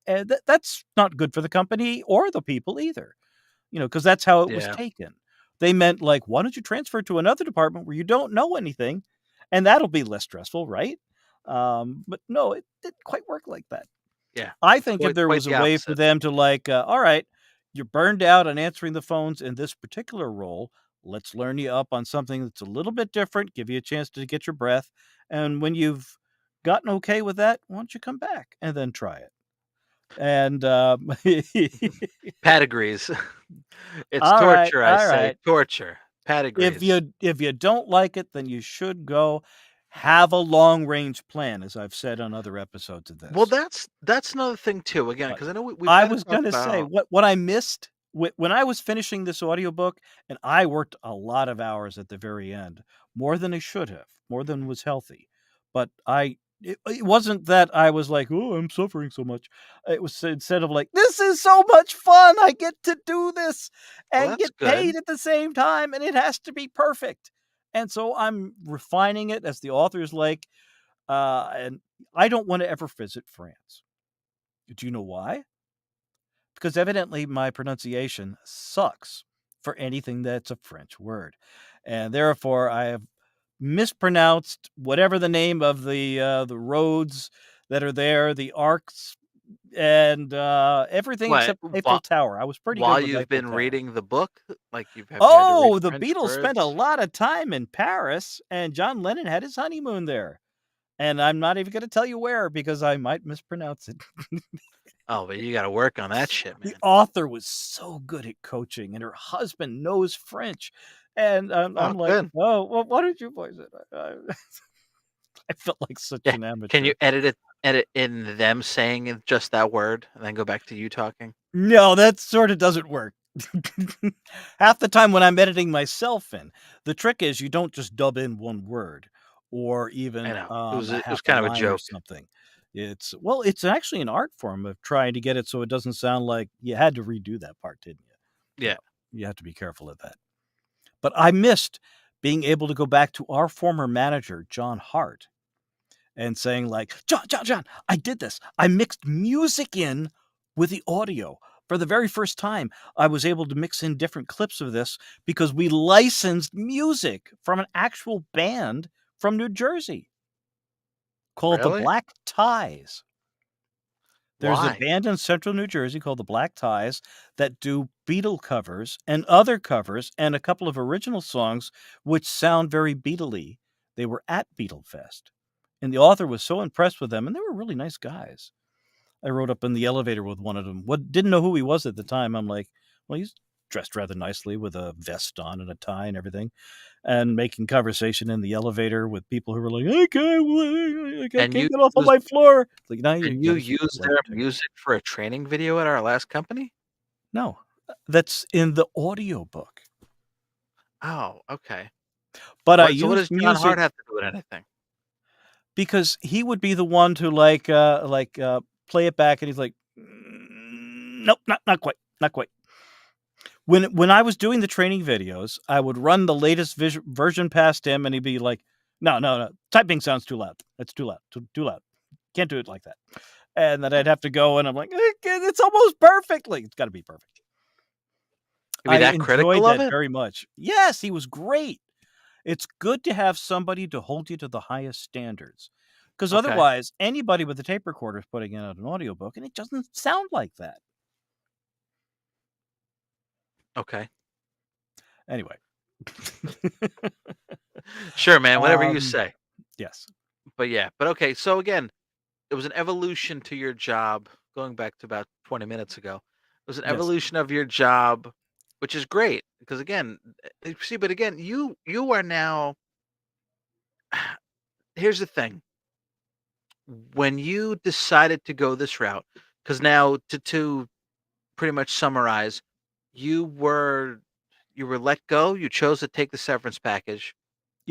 And that's not good for the company or the people either, because that's how it was Yeah. taken. They meant like, "Why don't you transfer to another department where you don't know anything, and that'll be less stressful, right?" But no, it didn't quite work like that. Yeah. I It's think if there quite was a the way for opposite. them to like, "All right, you're burned out on answering the phones in this particular role. Let's learn you up on something that's a little bit different, give you a chance to get your breath, and when you've gotten okay with that, why don't you come back and then try it?" And, Pat agrees. It's all right, torture, I all say, right. torture. Pat agrees. If you don't like it, then you should go. Have a long range plan, as I've said on other episodes of Well, this. that's another thing too, again, But because I know we've I kinda was talked gonna say, about. what I missed when I was finishing this audiobook, and I worked a lot of hours at the very end, more than I should have, more than was healthy. But it wasn't that I was like, "Oh, I'm suffering so much." It was instead of like, "This is so much fun. I get to do this Well, and that's get good. paid at the same time, and it has to be perfect." And so I'm refining it as the author's like, and I don't want to ever visit France. Do you know why? Because evidently my pronunciation sucks for anything that's a French word. And therefore, I have mispronounced whatever the name of the roads that are there, the arcs, and everything What, except Eiffel Tower. I was pretty good while with you've Eiffel been Tower. reading the book? Like, have you had to read Oh, the French Beatles spent a words? lot of time in Paris, and John Lennon had his honeymoon there. And I'm not even going to tell you where because I might mispronounce it. Oh, but you got to work on that shit, The man. author was so good at coaching, and her husband knows French, and Oh, I'm like, good. "Oh, well, why don't you voice it?" I felt like such Yeah. an Can amateur. you edit in them saying just that word and then go back to you talking? No, that sorta doesn't work. Half the time when I'm editing myself in, the trick is you don't just dub in 1 word or I even, know. a It was half a kind of a line or joke. something. It's actually an art form of trying to get it so it doesn't sound like you had to redo that part, didn't you? You Yeah. know, you have to be careful of that. But I missed being able to go back to our former manager, John Hart, and saying like, John, I did this. I mixed music in with the audio. For the very first time, I was able to mix in different clips of this because we licensed music from an actual band from New Jersey called the Really? Black Ties. There's a Why? band in central New Jersey called the Black Ties that do Beatle covers and other covers and a couple of original songs which sound very Beatle-y. They were at Beatle Fest, and the author was so impressed with them, and they were really nice guys. I rode up in the elevator with one of them. What didn't know who he was at the time. I'm like, "Well, he's dressed rather nicely with a vest on and a tie and everything," and making conversation in the elevator with people who were like, I And can't you get off on used my floor." Like, "No, you and you gotta speak up used like their it too." music for a training video at our last company? No, that's in the audiobook. Oh, okay. But I What used does John music Hart have to do with anything? because he would be the one to, play it back, and he's like, Nope, not quite, not quite." When I was doing the training videos, I would run the latest version past him, and he'd be like, No, typing sounds too loud. That's too loud, too loud. Can't do it like that." And then Hmm. I'd have to go, and I'm like, It's almost perfectly." It's gotta be perfect. You be I that enjoyed critical of that it? very much. Yes, he was great. It's good to have somebody to hold you to the highest standards, because Okay. otherwise, anybody with a tape recorder is putting out an audiobook, and it doesn't sound like that. Okay. Anyway. Sure, man, whatever you Um, say. yes. But yeah, but okay, so again, it was an evolution to your job going back to about 20 minutes ago. It was an Yes. evolution of your job, which is great because again, see, but again, you are now here's the thing. When you decided to go this route, because now to pretty much summarize, you were you were let go, you chose to take the severance package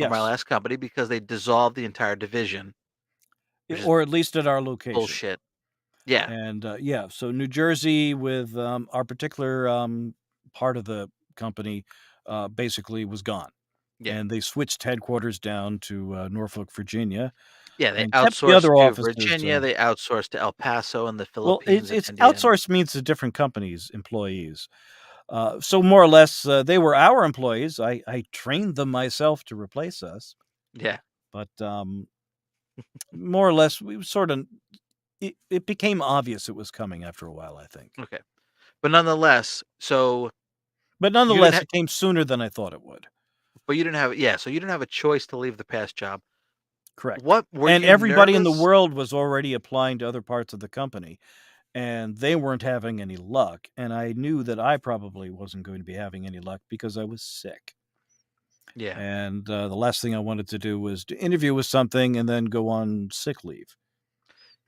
from our Yes. last company because they dissolved the entire division, which is Or at least at our location. bullshit. Yeah, And, yeah, so New Jersey with, our particular, part of the company, basically was gone, yeah. and they switched headquarters down to, Norfolk, Virginia, Yeah, they and kept the outsourced other to offices, Virginia, they outsourced to El Paso in the well, Philippines and it's India, and outsourced means to different companies' employees. So more or less, they were our employees. I trained them myself to replace us, yeah, but, more or less, we sorta it became obvious it was coming after a while, I think. okay. But nonetheless, so But you didn't nonetheless, have it came sooner than I thought it would. but you didn't have yeah, so you didn't have a choice to leave the past job. Correct. What were And you everybody in the nervous? world was already applying to other parts of the company, and they weren't having any luck, and I knew that I probably wasn't going to be having any luck because I was sick. Yeah, And, the last thing I wanted to do was to interview with something and then go on sick leave.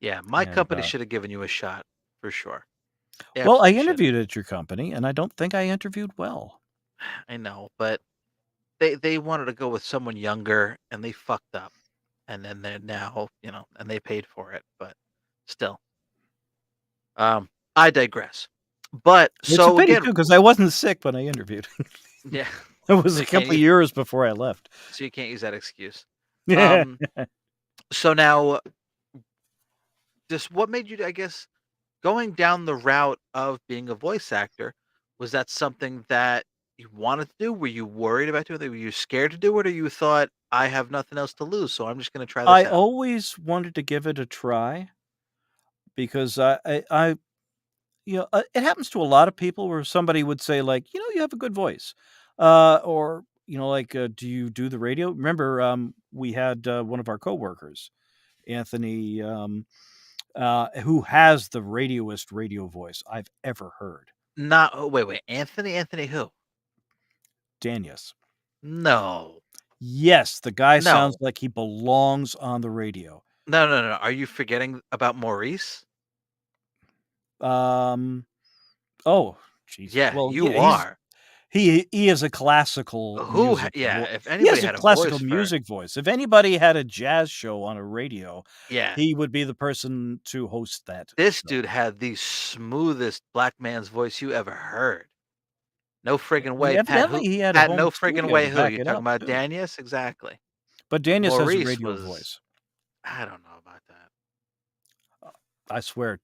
yeah, my And, company should have given you a shot for sure. They well, I absolutely should have. interviewed at your company, and I don't think I interviewed well. I know, but they wanted to go with someone younger and they fucked up. And then they're now, and they paid for it, but still. I digress. But It's a so pity again, too because I wasn't sick when I interviewed. yeah, It was so a you can't couple of use years before I left. so you can't use that excuse. Um, so now just what made you, I guess, going down the route of being a voice actor, was that something that you wanted to do? Were you worried about doing it? Were you scared to do it, or you thought, "I have nothing else to lose, so I'm just gonna try this I out"? always wanted to give it a try because it happens to a lot of people where somebody would say like, "You have a good voice," or "Do you do the radio?" Remember, we had one of our coworkers, Anthony. who has the radioest radio voice I've ever heard. Not wait, Anthony? Anthony who? Danius. No. Yes, the guy No. sounds like he belongs on the radio. No, no, no. Are you forgetting about Maurice? Um, oh, jeez. Yeah, Well, yeah, you are. he is a classical music Yeah, vo if he anybody has a had a classical voice for music voice. If anybody had a jazz show on a radio, yeah, he would be the person to host that this show. dude had the smoothest black man's voice you ever heard. No friggin' And way, Pat evidently, who? he had a Pat, home no friggin' studio way to who? back You it talking up about too. Danius? Exactly. But Danius has a Maurice radio was voice. I don't know about that. I swear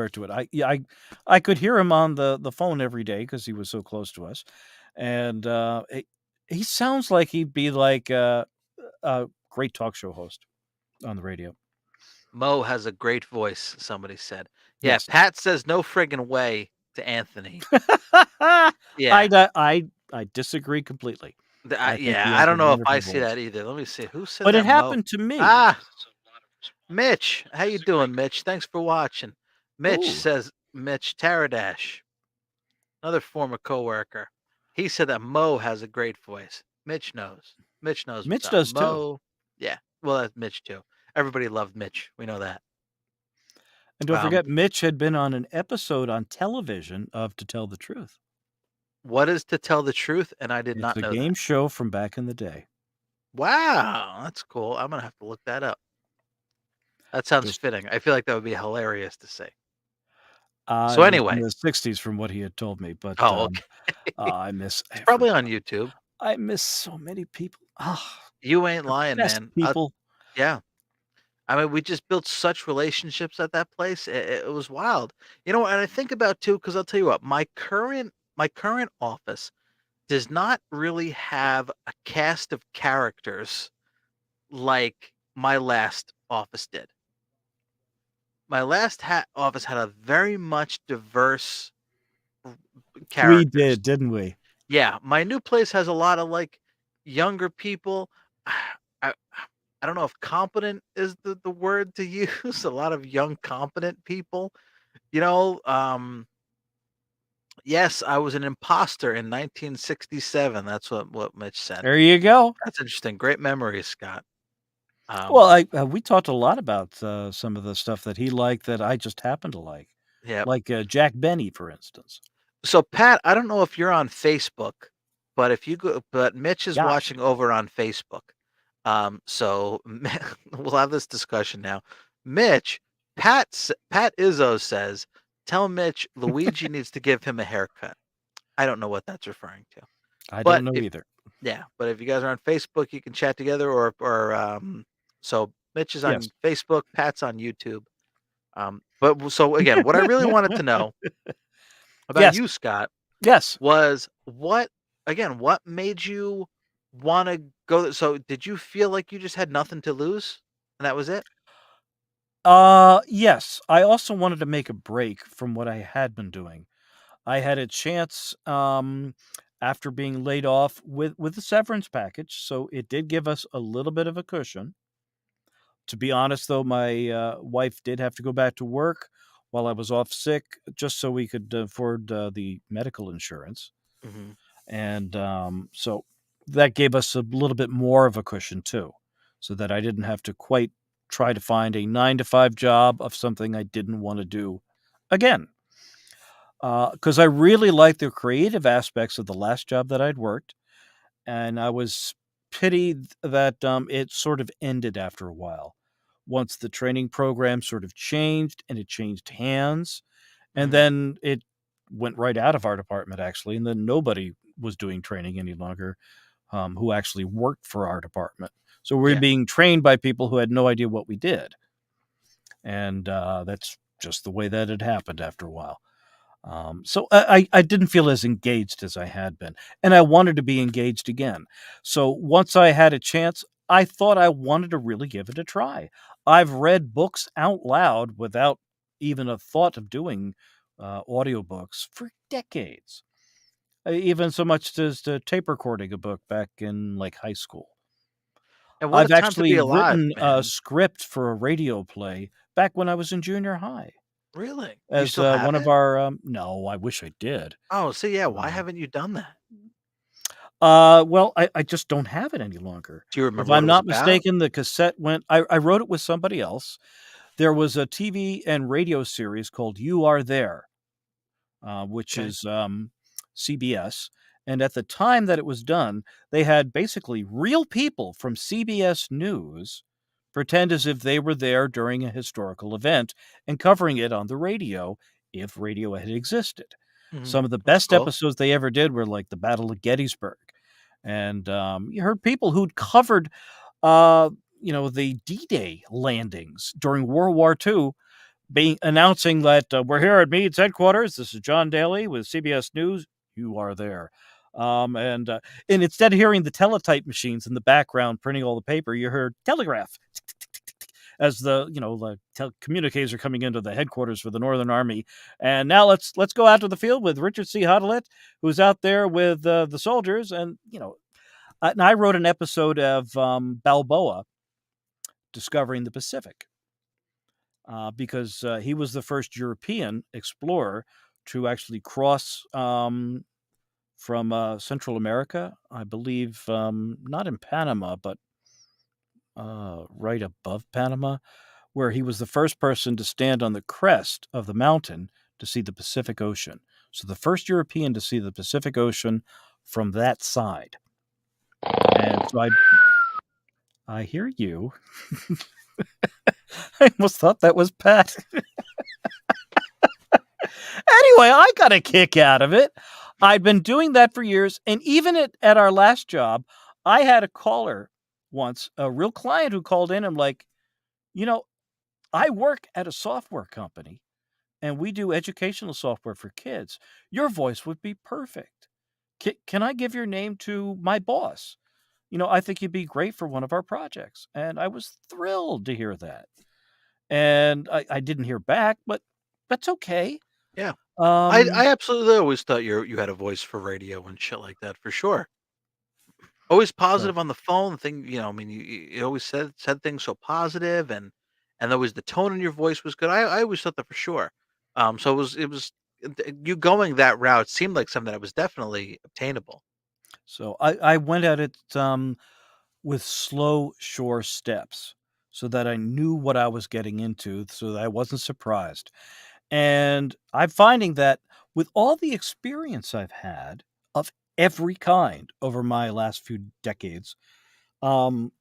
to it. I could hear him on the phone every day because he was so close to us, and he sounds like he'd be like a great talk show host on the radio. Mo has a great voice, somebody said. Yeah, Yes. Pat says no friggin' way to Anthony. I Yeah. I disagree completely. I I think yeah, he I has a don't know if I wonderful see voice. that either. Let me see. Who said But it that? Mo. happened to me. Ah, Mitch. How you doing, Mitch? Thanks for watching. Mitch Ooh, says Mitch Taradash, another former coworker. He said that Mo has a great voice. Mitch knows. Mitch knows what's Mitch up. does too. Mo, yeah. Well, that's Mitch too. Everybody loved Mitch. We know that. And don't Um, forget, Mitch had been on an episode on television of To Tell the Truth. what is To Tell the Truth? And I did It's not a know game that. show from back in the day. Wow, that's cool. I'm gonna have to look that up. That sounds Just fitting. I feel like that would be hilarious to say. So it was in anyway, the '60s from what he had told me, but oh, okay. I miss It's every probably on YouTube. I miss so many people. You ain't The lying, best man. people. Yeah. I mean, we just built such relationships at that place. It was wild. You know, and I think about too, because I'll tell you what, my current office does not really have a cast of characters like my last office did. My last office had a very much diverse We characters. did, didn't we? Yeah, my new place has a lot of like younger people. I I don't know if competent is the word to use. A lot of young competent people. You know, yes, I was an imposter in 1967. That's what Mitch said. There you go. That's interesting. Great memories, Scott. Well, Um, we talked a lot about, some of the stuff that he liked that I just happened to yeah. like, Jack Benny, for instance. So Pat, I don't know if you're on Facebook, but if you go, but Mitch is Gosh, watching over on Facebook. So we'll have this discussion now. Mitch, Pat Izzo says, tell Mitch Luigi needs to give him a haircut. I don't know what that's referring to, I don't but know if either. yeah, but if you guys are on Facebook, you can chat together, or so Mitch is Yes. on Facebook, Pat's on YouTube. But so again, what I really wanted to know about Yes, you, Scott, yes. was what made you wanna go so did you feel like you just had nothing to lose, and that was it? Yes, I also wanted to make a break from what I had been doing. I had a chance, after being laid off with a severance package, so it did give us a little bit of a cushion. To be honest, though, my, wife did have to go back to work while I was off sick just so we could afford, the medical insurance, Mhm. and, so that gave us a little bit more of a cushion too, so that I didn't have to quite try to find a 9 to 5 job of something I didn't wanna do again. Because I really liked the creative aspects of the last job that I'd worked, and I was pitied that, it sort of ended after a while. Once the training program sort of changed and it changed hands, and Mhm. then it went right out of our department actually, and then nobody was doing training any longer, who actually worked for our department. So we're Yeah. being trained by people who had no idea what we did, and, that's just the way that it happened after a while. So I didn't feel as engaged as I had been, and I wanted to be engaged again. So once I had a chance, I thought I wanted to really give it a try. I've read books out loud without even a thought of doing audiobooks for decades. Even so much as to tape recording a book back in like high school. And what a I've time to be actually alive, written a man. script for a radio play back when I was in junior high Really? Do you as, still have one of it? our, no, I wish I did. Oh, so yeah, why Um, haven't you done that? well, I just don't have it any longer. Do you If remember what I'm it was not about? mistaken, the cassette went I wrote it with somebody else. There was a TV and radio series called You Are There, which Okay. is, CBS, and at the time that it was done, they had basically real people from CBS News pretend as if they were there during a historical event and covering it on the radio if radio had existed. Mhm. Some of the That's best cool. episodes they ever did were like the Battle of Gettysburg, and, you heard people who'd covered, uh, the D-Day landings during World War II being announcing that, "We're here at Meade's headquarters. This is John Daly with CBS News. You are there." And instead of hearing the teletype machines in the background printing all the paper, you heard telegraph as the communicators are coming into the headquarters for the Northern Army. And now let's go out to the field with Richard C. Hautelet, who's out there with the soldiers. And I wrote an episode of Balboa discovering the Pacific because he was the first European explorer to actually cross from Central America, I believe, not in Panama, but right above Panama, where he was the first person to stand on the crest of the mountain to see the Pacific Ocean. So the first European to see the Pacific Ocean from that side. And so I hear you. I almost thought that was Pat. Anyway, I got a kick out of it. I'd been doing that for years, and even at our last job, I had a caller once, a real client who called in and like, you know, I work at a software company and we do educational software for kids. Your voice would be perfect. Can I give your name to my boss? I think you'd be great for one of our projects. And I was thrilled to hear that. And I didn't hear back, but that's okay. Yeah. I Um, absolutely always thought you had a voice for radio and shit like that for sure. Always so positive on the phone, I mean, you always said things so positive and always the tone in your voice was good. I always thought that for sure. So it was you going that route seemed like something that was definitely obtainable. So I went at it with slow, sure steps so that I knew what I was getting into so that I wasn't surprised. And I'm finding that with all the experience I've had of every kind over my last few decades, um,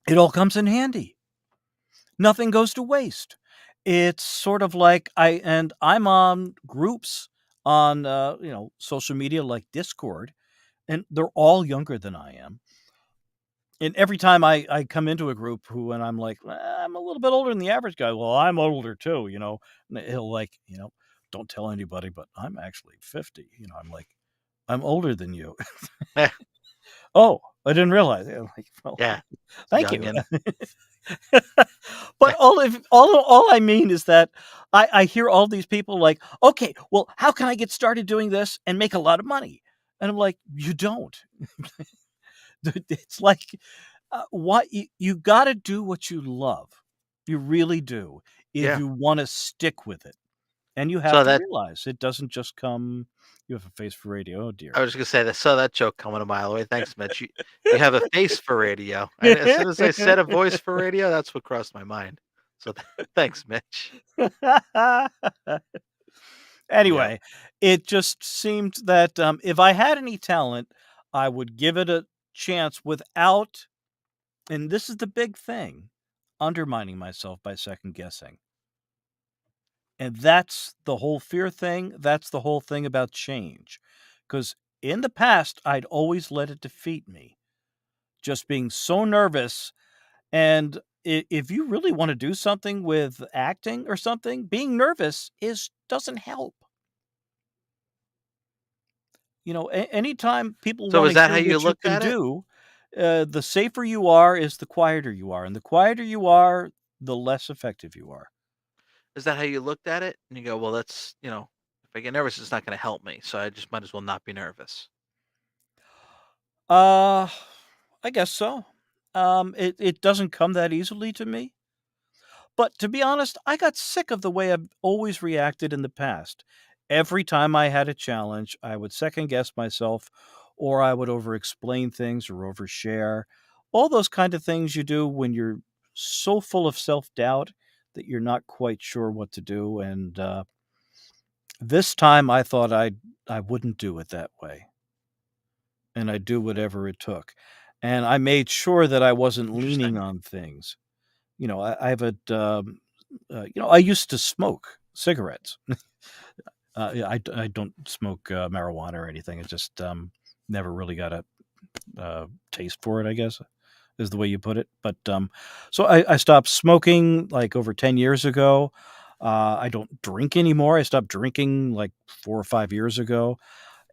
it all comes in handy. Nothing goes to waste. It's sort of like I'm on groups on social media like Discord, and they're all younger than I am. And every time I come into a group and I'm like, I'm a little bit older than the average guy. Well, I'm older too, And he'll like, don't tell anybody, but I'm actually 50. I'm like, I'm older than you. Eh, Oh, I didn't realize. I'm like, well, yeah. thank Young you. and But all I mean is that I hear all these people like, okay, well, how can I get started doing this and make a lot of money? And I'm like, you don't. It's like what you got to do what you love. You really do. If yeah. you want to stick with it. And you have So to that realize it doesn't just come you have a face for radio. Oh I dear. was gonna say that saw that joke coming a mile away. Thanks, Mitch. You have a face for radio. As soon as I said a voice for radio, that's what crossed my mind. So thanks, Mitch. Yeah. Anyway, it just seemed that if I had any talent, I would give it a chance without, and this is the big thing, undermining myself by second guessing. And that's the whole fear thing. That's the whole thing about change. Because in the past, I'd always let it defeat me, just being so nervous. And if you really want to do something with acting or something, being nervous doesn't help. Anytime people So want is to that how hear you what you looked can at it? do, the safer you are is the quieter you are, and the quieter you are, the less effective you are. Is that how you looked at it? And you go, well, if I get nervous, it's not going to help me. So I just might as well not be nervous. Uh, I guess so. It doesn't come that easily to me, But to be honest, I got sick of the way I've always reacted in the past. Every time I had a challenge, I would second guess myself, or I would over explain things or overshare. All those kind of things you do when you're so full of self doubt that you're not quite sure what to do. And this time I thought I wouldn't do it that way, and I'd do whatever it took. And I made sure that I wasn't leaning Interesting. on things. I have I used to smoke cigarettes. Yeah, I don't smoke marijuana or anything. It just never really got a taste for it, I guess, is the way you put it. But so I stopped smoking like over 10 years ago. I don't drink anymore. I stopped drinking like 4 or 5 years ago.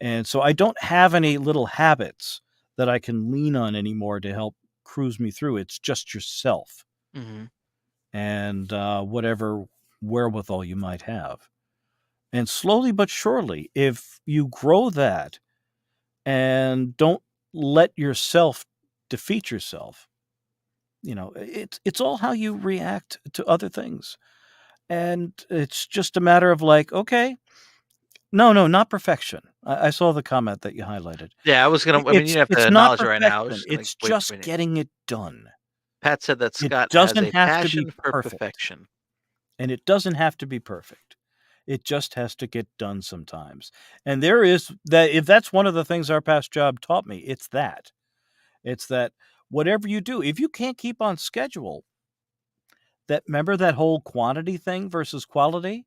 And so I don't have any little habits that I can lean on anymore to help cruise me through. It's just yourself Hmm. and whatever wherewithal you might have. And slowly but surely, if you grow that and don't let yourself defeat yourself, it's all how you react to other things. And it's just a matter of like, okay, no, not perfection. I saw the comment that you highlighted. Yeah, I was gonna. I mean, you have to It's not acknowledge it right now. I was perfection. just gonna It's wait just for you. getting it done. Pat said that It Scott has doesn't a have to be passion for perfect. perfection. And it doesn't have to be perfect. It just has to get done sometimes. And there is that if that's one of the things our past job taught me, it's that. It's that whatever you do, if you can't keep on schedule, that remember that whole quantity thing versus quality?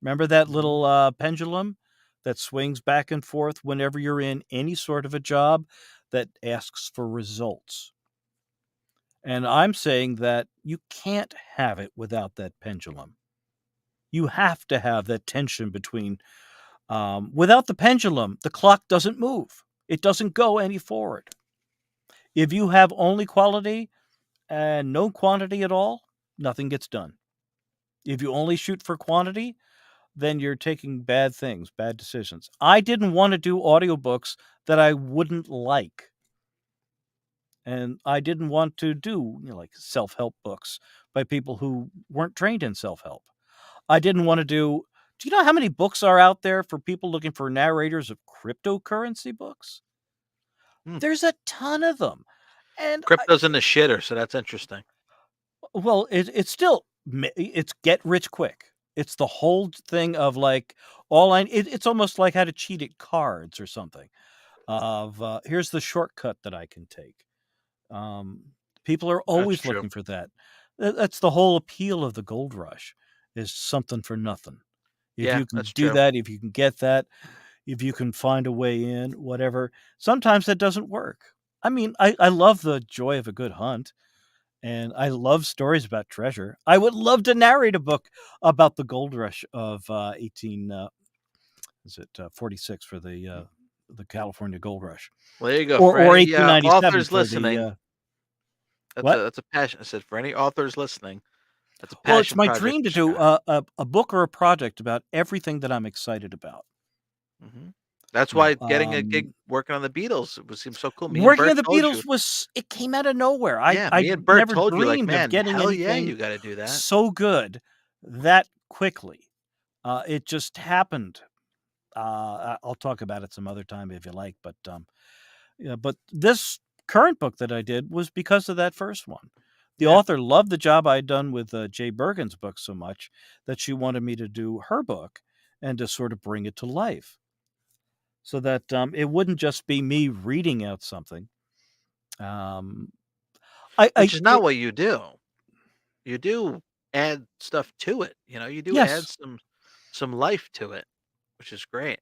Remember that Mhm. little pendulum that swings back and forth whenever you're in any sort of a job that asks for results. And I'm saying that you can't have it without that pendulum. You have to have that tension between without the pendulum, the clock doesn't move. It doesn't go any forward. If you have only quality and no quantity at all, nothing gets done. If you only shoot for quantity, then you're taking bad things, bad decisions. I didn't want to do audiobooks that I wouldn't like. And I didn't want to do, like self-help books by people who weren't trained in self-help. I didn't want to do you know how many books are out there for people looking for narrators of cryptocurrency books? Hmm. There's a ton of them. And Crypto's in the shitter, so that's interesting. well, it's still it's get rich quick. It's the whole thing of like it's almost like how to cheat at cards or something. Of here's the shortcut that I can take. Um, People are That's always true. looking for that. That's the whole appeal of the gold rush is something for nothing. If Yeah, you can that's do true. that, if you can get that, if you can find a way in, whatever. Sometimes that doesn't work. I mean, I love the joy of a good hunt, and I love stories about treasure. I would love to narrate a book about the gold rush of 18 is it 46 for the California gold rush, Well, there you go. For or any 1897 authors for the listening, what? that's a passion. I said for any authors listening, that's a Well, it's passion my project dream for to do Scott. a book or a project about everything that I'm excited about. Hmm. That's You know, why getting a gig um, working on the Beatles it would seem so cool. Me and Working Bert on the told you. Beatles was it came out of nowhere. Yeah, I me and Bert never told you, like, dreamed of man, getting hell yeah, anything you got to do that. so good that quickly. It just happened. I'll talk about it some other time if you like, but yeah, but this current book that I did was because of that first one. The Yeah, author loved the job I'd done with Jay Bergen's book so much that she wanted me to do her book and to sort of bring it to life so that it wouldn't just be me reading out something. Um, which is not it, what you do. You do add stuff to it. You do add yes, some life to it, which is great.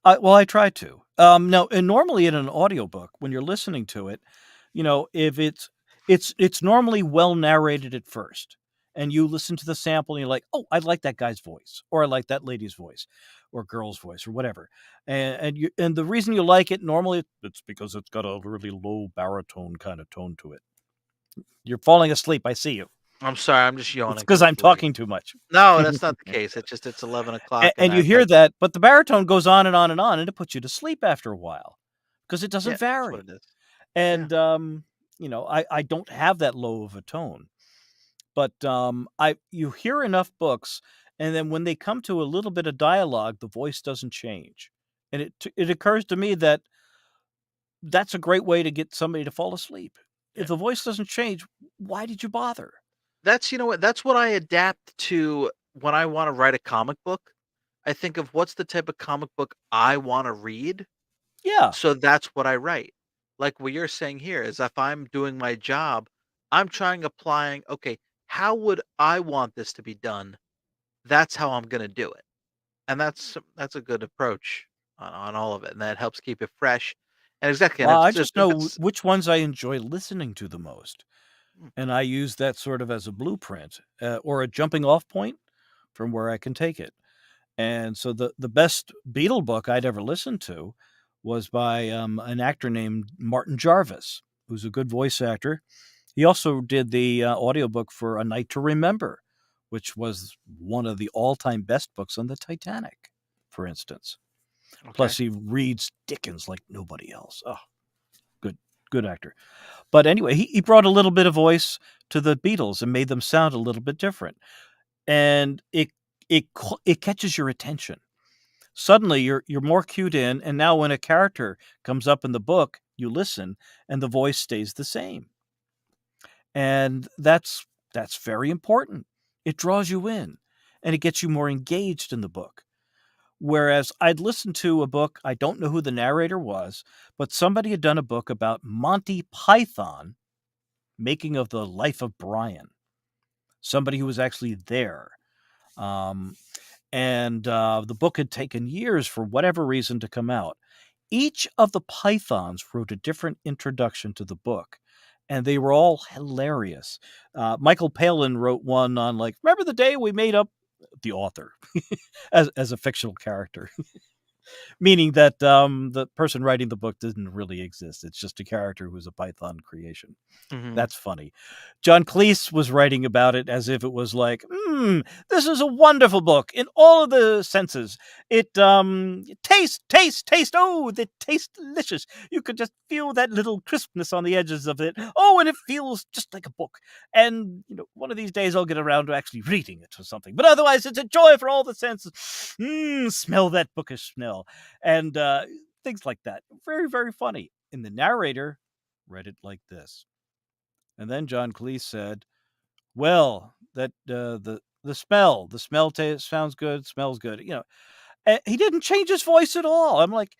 well, I try to. No, and normally in an audiobook, when you're listening to it, if it's normally well narrated at first, and you listen to the sample and you're like, "Oh, I like that guy's voice," or "I like that lady's voice," or girl's voice, or whatever. And the reason you like it normally it's because it's got a really low baritone kind of tone to it. You're falling asleep. I see you. I'm sorry, I'm just It's yawning because because I'm it's late. talking too much. No, that's not the case. It's 11 o'clock, and And you I've hear had that, but the baritone goes on and on and on, and it puts you to sleep after a while because it yeah, doesn't that's what vary. it is. Yeah. And I don't have that low of a tone. But I you hear enough books, and then when they come to a little bit of dialogue, the voice doesn't change, and it occurs to me that that's a great way to get somebody to fall asleep. If Yeah. the voice doesn't change, why did you bother? That's you know what, that's what I adapt to when I wanna write a comic book. I think of what's the type of comic book I wanna read, Yeah. so that's what I write. Like what you're saying here is if I'm doing my job, I'm trying applying, "Okay, how would I want this to be done? That's how I'm gonna do it." And that's a good approach on all of it, and that helps keep it fresh. And exactly, and Well, I if just know it's which ones I enjoy listening to the most, mm, and I use that sort of as a blueprint, or a jumping off point from where I can take it. And so the best Beatle book I'd ever listened to was by, an actor named Martin Jarvis, who's a good voice actor. He also did the, audiobook for A Night to Remember, which was one of the all-time best books on the Titanic, for instance. okay. Plus, he reads Dickens like nobody else. Oh, good good actor. But anyway, he brought a little bit of voice to the Beatles and made them sound a little bit different, and it catches your attention. Suddenly, you're more cued in, and now when a character comes up in the book, you listen, and the voice stays the same. And that's very important. It draws you in, and it gets you more engaged in the book. Whereas I'd listened to a book, I don't know who the narrator was, but somebody had done a book about Monty Python making of the life of Brian, somebody who was actually there. Um, and the book had taken years for whatever reason to come out. Each of the Pythons wrote a different introduction to the book, and they were all hilarious. Michael Palin wrote one on, like, remember the day we made up the author as a fictional character, meaning that the person writing the book didn't really exist. It's just a character who's a Python creation. Mhm. That's funny. John Cleese was writing about it as if it was like, this is a wonderful book in all of the senses. It taste. Oh, the taste delicious. You could just feel that little crispness on the edges of it. Oh, and it feels just like a book. And one of these days I'll get around to actually reading it or something. But otherwise, it's a joy for all the senses. Smell that bookish smell, and things like that. Very, very funny. And the narrator read it like this. And then John Cleese said, "Well, that the smell sounds good, smells good." He didn't change his voice at all. I'm like,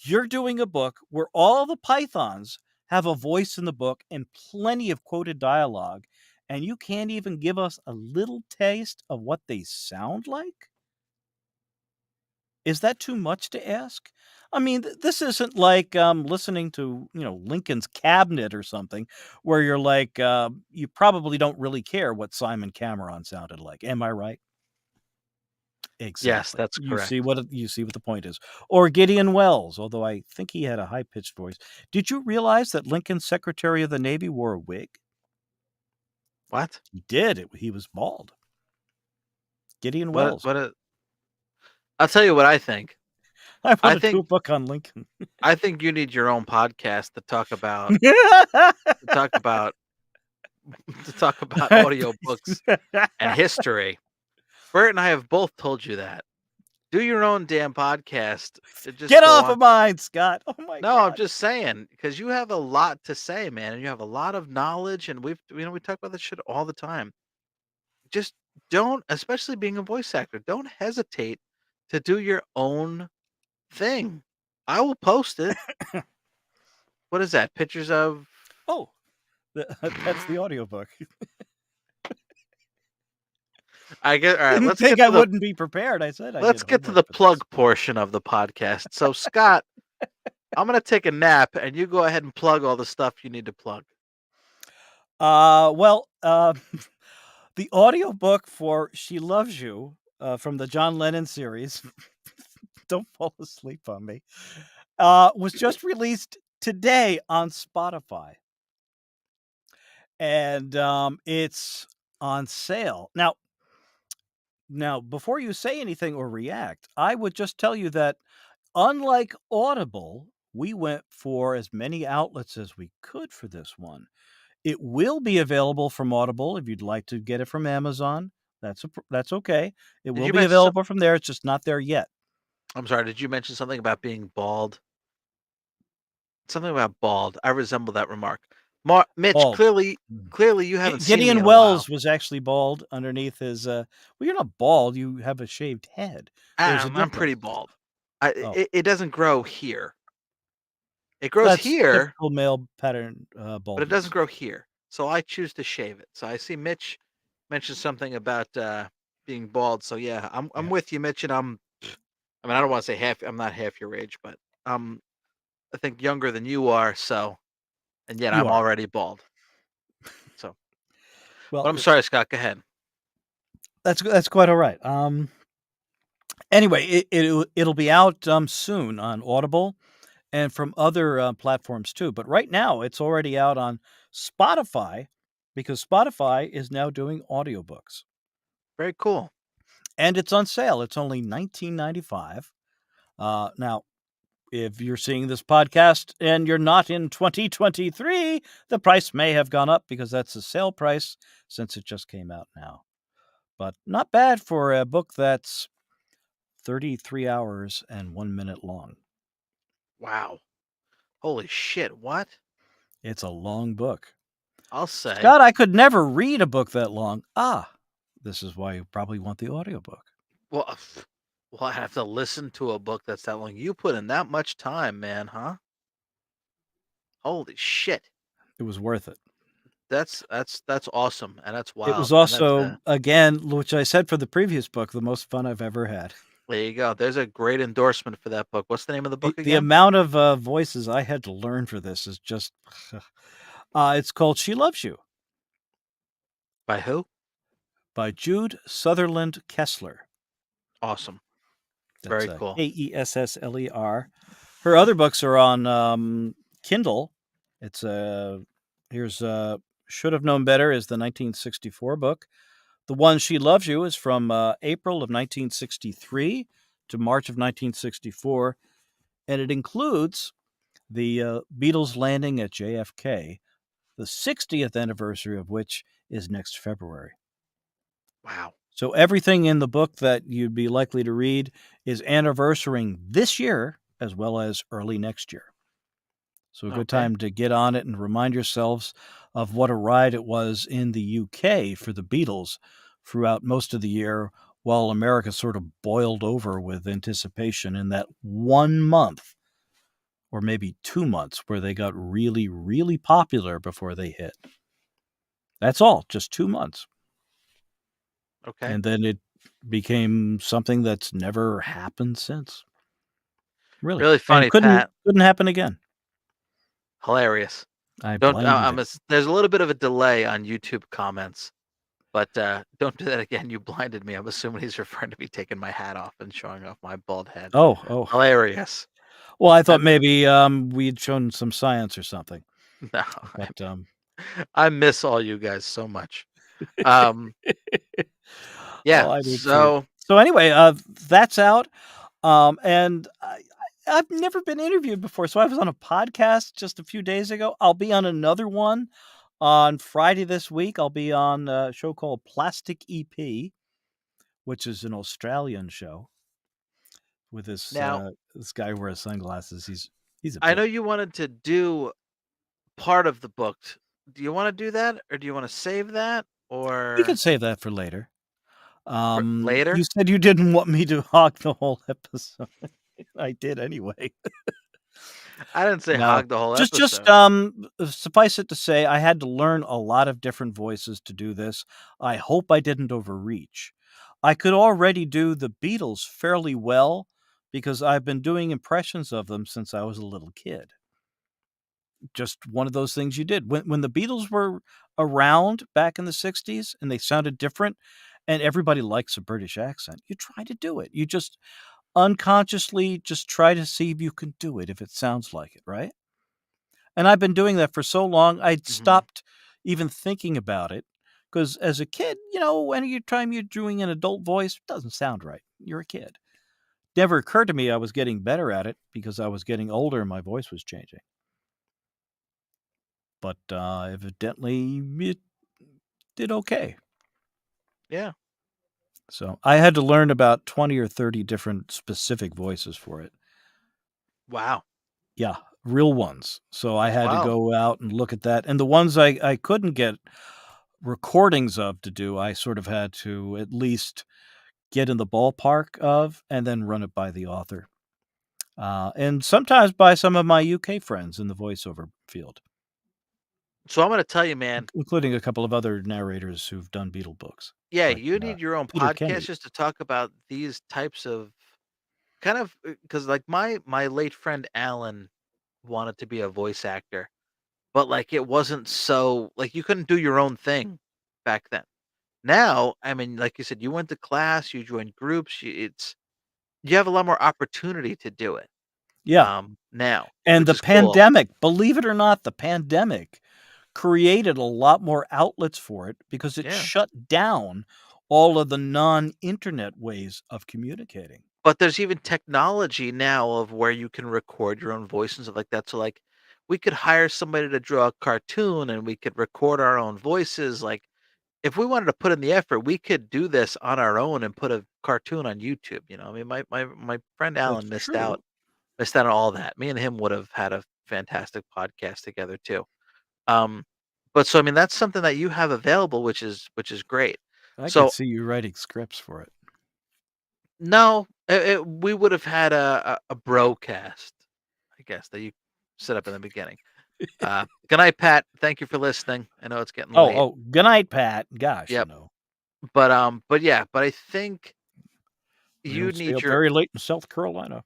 "You're doing a book where all the pythons have a voice in the book and plenty of quoted dialogue, and you can't even give us a little taste of what they sound like? Is that too much to ask?" I mean, this isn't like, listening to, Lincoln's Cabinet or something where you're like, you probably don't really care what Simon Cameron sounded like. Am I right? Yes, Exactly. that's correct. You see what the point is. Or Gideon Wells, although I think he had a high-pitched voice. Did you realize that Lincoln's Secretary of the Navy wore a wig? What? He did. He was bald. Gideon What Wells. what a I'll tell you what I think. I I want to do a think book on Lincoln. I think you need your own podcast to talk about to talk about audiobooks and history. Bert and I have both told you that. Do your own damn podcast and just Get go off on. of mine, Scott. Oh my No, I'm god. just saying because you have a lot to say, man, and you have a lot of knowledge, and we talk about this shit all the time. Just don't, especially being a voice actor, don't hesitate to do your own thing. I will post it. What is that? Pictures of Oh, that's the audiobook. I get all right, Didn't think I wouldn't be prepared. I said I did let's get to homework the for this. plug portion of the podcast. So, Scott, I'm gonna take a nap, and you go ahead and plug all the stuff you need to plug. Well, the audiobook for She Loves You, from the John Lennon series, don't fall asleep on me, was just released today on Spotify, and, it's on sale. Now, before you say anything or react, I would just tell you that unlike Audible, we went for as many outlets as we could for this one. It will be available from Audible if you'd like to get it from Amazon. That's okay. It Did will you be mention available from there. It's just not there yet. I'm sorry, did you mention something about being bald? Something about bald. I resemble that remark. Mitch, Bald. clearly you haven't seen me Gideon in a while. Wells was actually bald underneath his. Well, you're not bald. You have a shaved head. There's a I'm pretty difference. bald. Oh, It doesn't grow here. It grows that's here, typical male pattern but it doesn't baldness. grow here. So I choose to shave it. So I see Mitch mentioned something about being bald. So yeah, I'm Yeah, with you, Mitch, and I mean I don't want to say half. I'm not half your age, but I'm I think younger than you are. So and yet you I'm are. already bald. So, but Well, I'm sorry, Scott. Go ahead. that's quite all right. Anyway, it'll be out soon on Audible and from other platforms too. But right now, it's already out on Spotify because Spotify is now doing audiobooks. Very cool. And it's on sale. It's only $19.95. Now, if you're seeing this podcast and you're not in 2023, the price may have gone up because that's the sale price since it just came out now. But not bad for a book that's 33 hours and 1 minute long. Wow. Holy shit. What? It's a long book. I'll say. Scott, I could never read a book that long. This is why you probably want the audiobook. Well, well, I have to listen to a book that's that long. You put in that much time, man, huh? Holy shit. It was worth it. That's awesome, and that's It was wild, and that's also, again, which I said for the previous book, the most fun I've ever had. there you go. There's a great endorsement for that book. What's the name of the book The again? amount of voices I had to learn for this is just. It's called She Loves You By who? by Jude Sutherland Kessler. Awesome. That's Very cool. Kessler. Her other books are on Kindle. It's here's Should Have Known Better is the 1964 book. The one She Loves You is from April of 1963 to March of 1964, and it includes the Beatles landing at JFK, the 60th anniversary of which is next February. Wow. So everything in the book that you'd be likely to read is anniversarying this year as well as early next year. So a good Okay. time to get on it and remind yourselves of what a ride it was in the UK for the Beatles throughout most of the year while America sort of boiled over with anticipation in that 1 month or maybe 2 months where they got really, really popular before they hit. That's all, just 2 months. Okay. And then it became something that's never happened since. Really. Really And funny, Pat. couldn't happen again. Hilarious. I Don't blinded I'm it. there's a little bit of a delay on YouTube comments, but don't do that again. You blinded me. I'm assuming he's referring to me taking my hat off and showing off my bald head. Oh. Hilarious. Well, I thought And maybe we'd shown some science or something. no, But I miss all you guys so much. Um, yeah. oh, I do too. So So anyway, that's out. And I've never been interviewed before. So I was on a podcast just a few days ago. I'll be on another one on Friday this week. I'll be on a show called Plastic EP, which is an Australian show with now this guy who wears sunglasses. He's a I pig. know you wanted to do part of the book. Do you want to do that, or do you want to save that, We could or save that for later. You later? said you didn't want me to hog the whole episode. I did anyway. I didn't say No, hog the whole just episode. suffice it to say, I had to learn a lot of different voices to do this. I hope I didn't overreach. I could already do the Beatles fairly well because I've been doing impressions of them since I was a little kid. Just one of those things you did. When the Beatles were around back in the 60s and they sounded different and everybody likes a British accent, you try to do it. You just unconsciously just try to see if you can do it, if it sounds like it, right? And I've been doing that for so long, I'd Hmm. stopped even thinking about it. Because as a kid, any time you're doing an adult voice, it doesn't sound right. You're a kid. Never occurred to me I was getting better at it because I was getting older and my voice was changing. but evidently it did okay. Yeah. So I had to learn about 20 or 30 different specific voices for it. Wow. Yeah, real ones. So I had to Wow. go out and look at that. And the ones I couldn't get recordings of to do, I sort of had to at least get in the ballpark of and then run it by the author. And sometimes by some of my UK friends in the voiceover field, So I'm gonna tell you, man. including a couple of other narrators who've done Beatle books, Yeah, like you need your own Peter podcast Kenny. just to talk about these types of kind of because like my late friend Alan wanted to be a voice actor, but like it wasn't so like you couldn't do your own thing back then. Now, I mean, like you said, you went to class, you joined groups, you have a lot more opportunity to do it. Yeah. Now, And which the is cool. pandemic, believe it or not, the pandemic created a lot more outlets for it because it Yeah. shut down all of the non-internet ways of communicating. But there's even technology now of where you can record your own voice and stuff like that. So like we could hire somebody to draw a cartoon and we could record our own voices. Like if we wanted to put in the effort, we could do this on our own and put a cartoon on YouTube. I mean, my friend That's Alan true. missed out on all that. Me and him would have had a fantastic podcast together too. Um, but so I mean, that's something that you have available, which is great. I could So see you writing scripts for it. no, we would have had a broadcast, I guess, that you set up in the beginning. Good night, Pat. Thank you for listening. I know it's getting late. Good night, Pat. Gosh, Yep. But yeah, but I think we you don't stay need up your very late in South Carolina.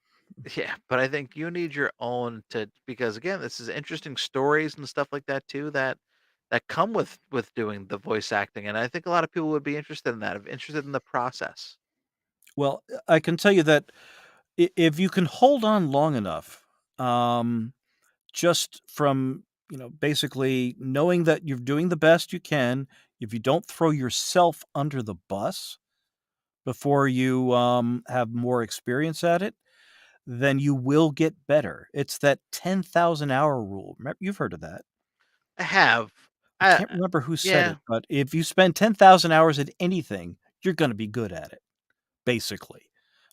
yeah, but I think you need your own to because again, this is interesting stories and stuff like that too that come with doing the voice acting, and I think a lot of people would be interested in that, interested in the process. Well, I can tell you that if you can hold on long enough, um, just from, basically knowing that you're doing the best you can, if you don't throw yourself under the bus before you, have more experience at it, then you will get better. It's that 10,000 hour rule. You've heard of that. I have. I I can't remember who said yeah. it, but if you spend 10,000 hours at anything, you're gonna be good at it, basically.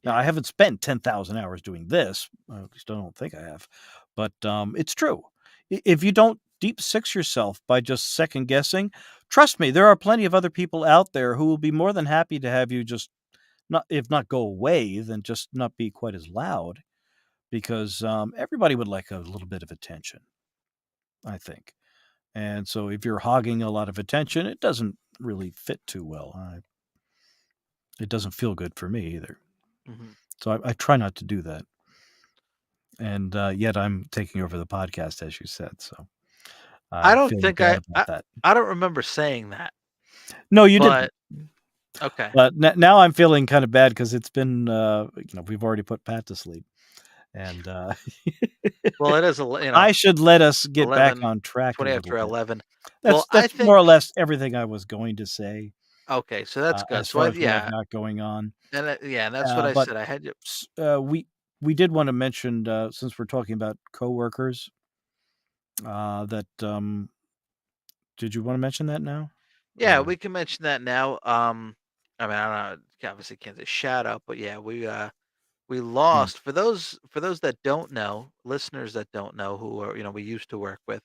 Now, Yeah. I haven't spent 10,000 hours doing this, at least I don't think I have, but, it's true. If you don't deep six yourself by just second guessing, trust me, there are plenty of other people out there who will be more than happy to have you just not if not go away, then just not be quite as loud because, everybody would like a little bit of attention, I think. And so if you're hogging a lot of attention, it doesn't really fit too well. It doesn't feel good for me either. Mhm. So I try not to do that. And yet I'm taking over the podcast, as you said. So I I'm don't feeling think bad about that. I don't remember saying that, No, you didn't. but okay. But now I'm feeling kind of bad because it's been, we've already put Pat to sleep. And Well, it is I should let us get back 11, on track a 20 little after bit. 11. Well, That's I more or think less everything I was going to say okay, so that's good. as So far as what I've got going on. and that's what I But said. I had you we did want to mention since we're talking about coworkers that did you want to mention that now yeah, or we can mention that now. I mean, I don't know, obviously can't say shout out, but yeah, we Hmm. lost for those that don't know, listeners that don't know who are, we used to work with.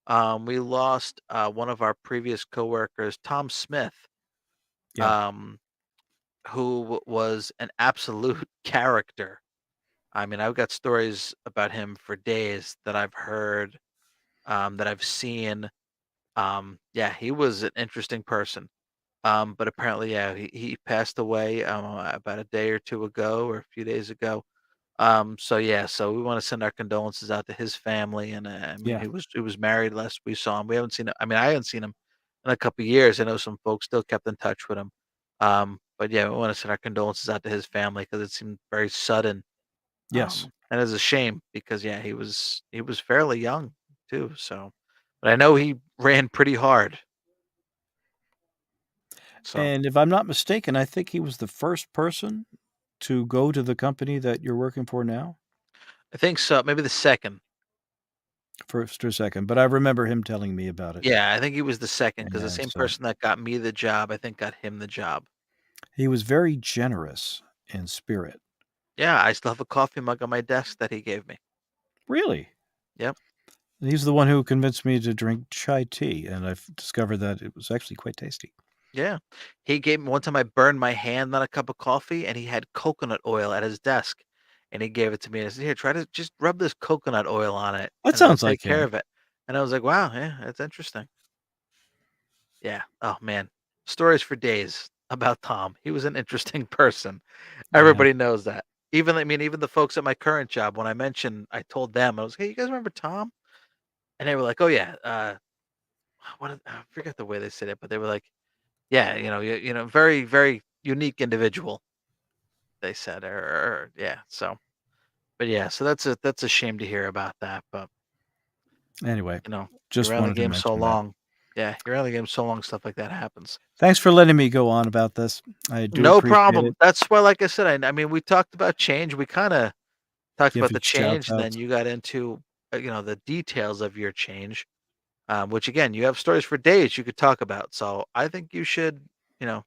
We lost one of our previous coworkers, Tom Smith, Yeah, um, who was an absolute character. I mean, I've got stories about him for days that I've heard, that I've seen. Yeah, he was an interesting person. But apparently, yeah, he passed away about a day or two ago or a few days ago. So yeah, so we want to send our condolences out to his family. And I mean, yeah, he was married last we saw him. We haven't seen him. I mean, I haven't seen him in a couple of years. I know some folks still kept in touch with him. But yeah, we want to send our condolences out to his family because it seemed very sudden. yes. And it's a shame because yeah, he was fairly young too. So, but I know he ran pretty hard. So And if I'm not mistaken, I think he was the first person to go to the company that you're working for now. I think so. Maybe the second. first or second, but I remember him telling me about it, Yeah, I think he was the second because the and same so person that got me the job, I think got him the job. he was very generous in spirit. Yeah, I still have a coffee mug on my desk that he gave me. Really? Yep. He's the one who convinced me to drink chai tea, and I've discovered that it was actually quite tasty. Yeah. He gave me one time I burned my hand on a cup of coffee and he had coconut oil at his desk and he gave it to me and I said, "Here, try to just rub this coconut oil on it That and it'll sounds take like care him. of it." And I was like, "Wow, yeah, that's interesting." Yeah. Oh man. Stories for days about Tom. He was an interesting person. Yeah. Everybody knows that. Even I mean, even the folks at my current job, when I mentioned I told them, I was, "Hey, you guys remember Tom?" And they were like, "Oh yeah, I forget the way they said it, but they were like, yeah, very, very unique individual." They said, or yeah. So, but yeah, so that's a shame to hear about that. But Anyway, you're just around the wanted to game so mention that. long. Yeah, you're around the game so long, stuff like that happens. Thanks for letting me go on about this. I do No appreciate problem. it. That's why, like I said, I mean, we talked about change. We kind of talked about Giving the shout change, and then outs. you got into the details of your change. Which again, you have stories for days you could talk about. So I think you should, you know,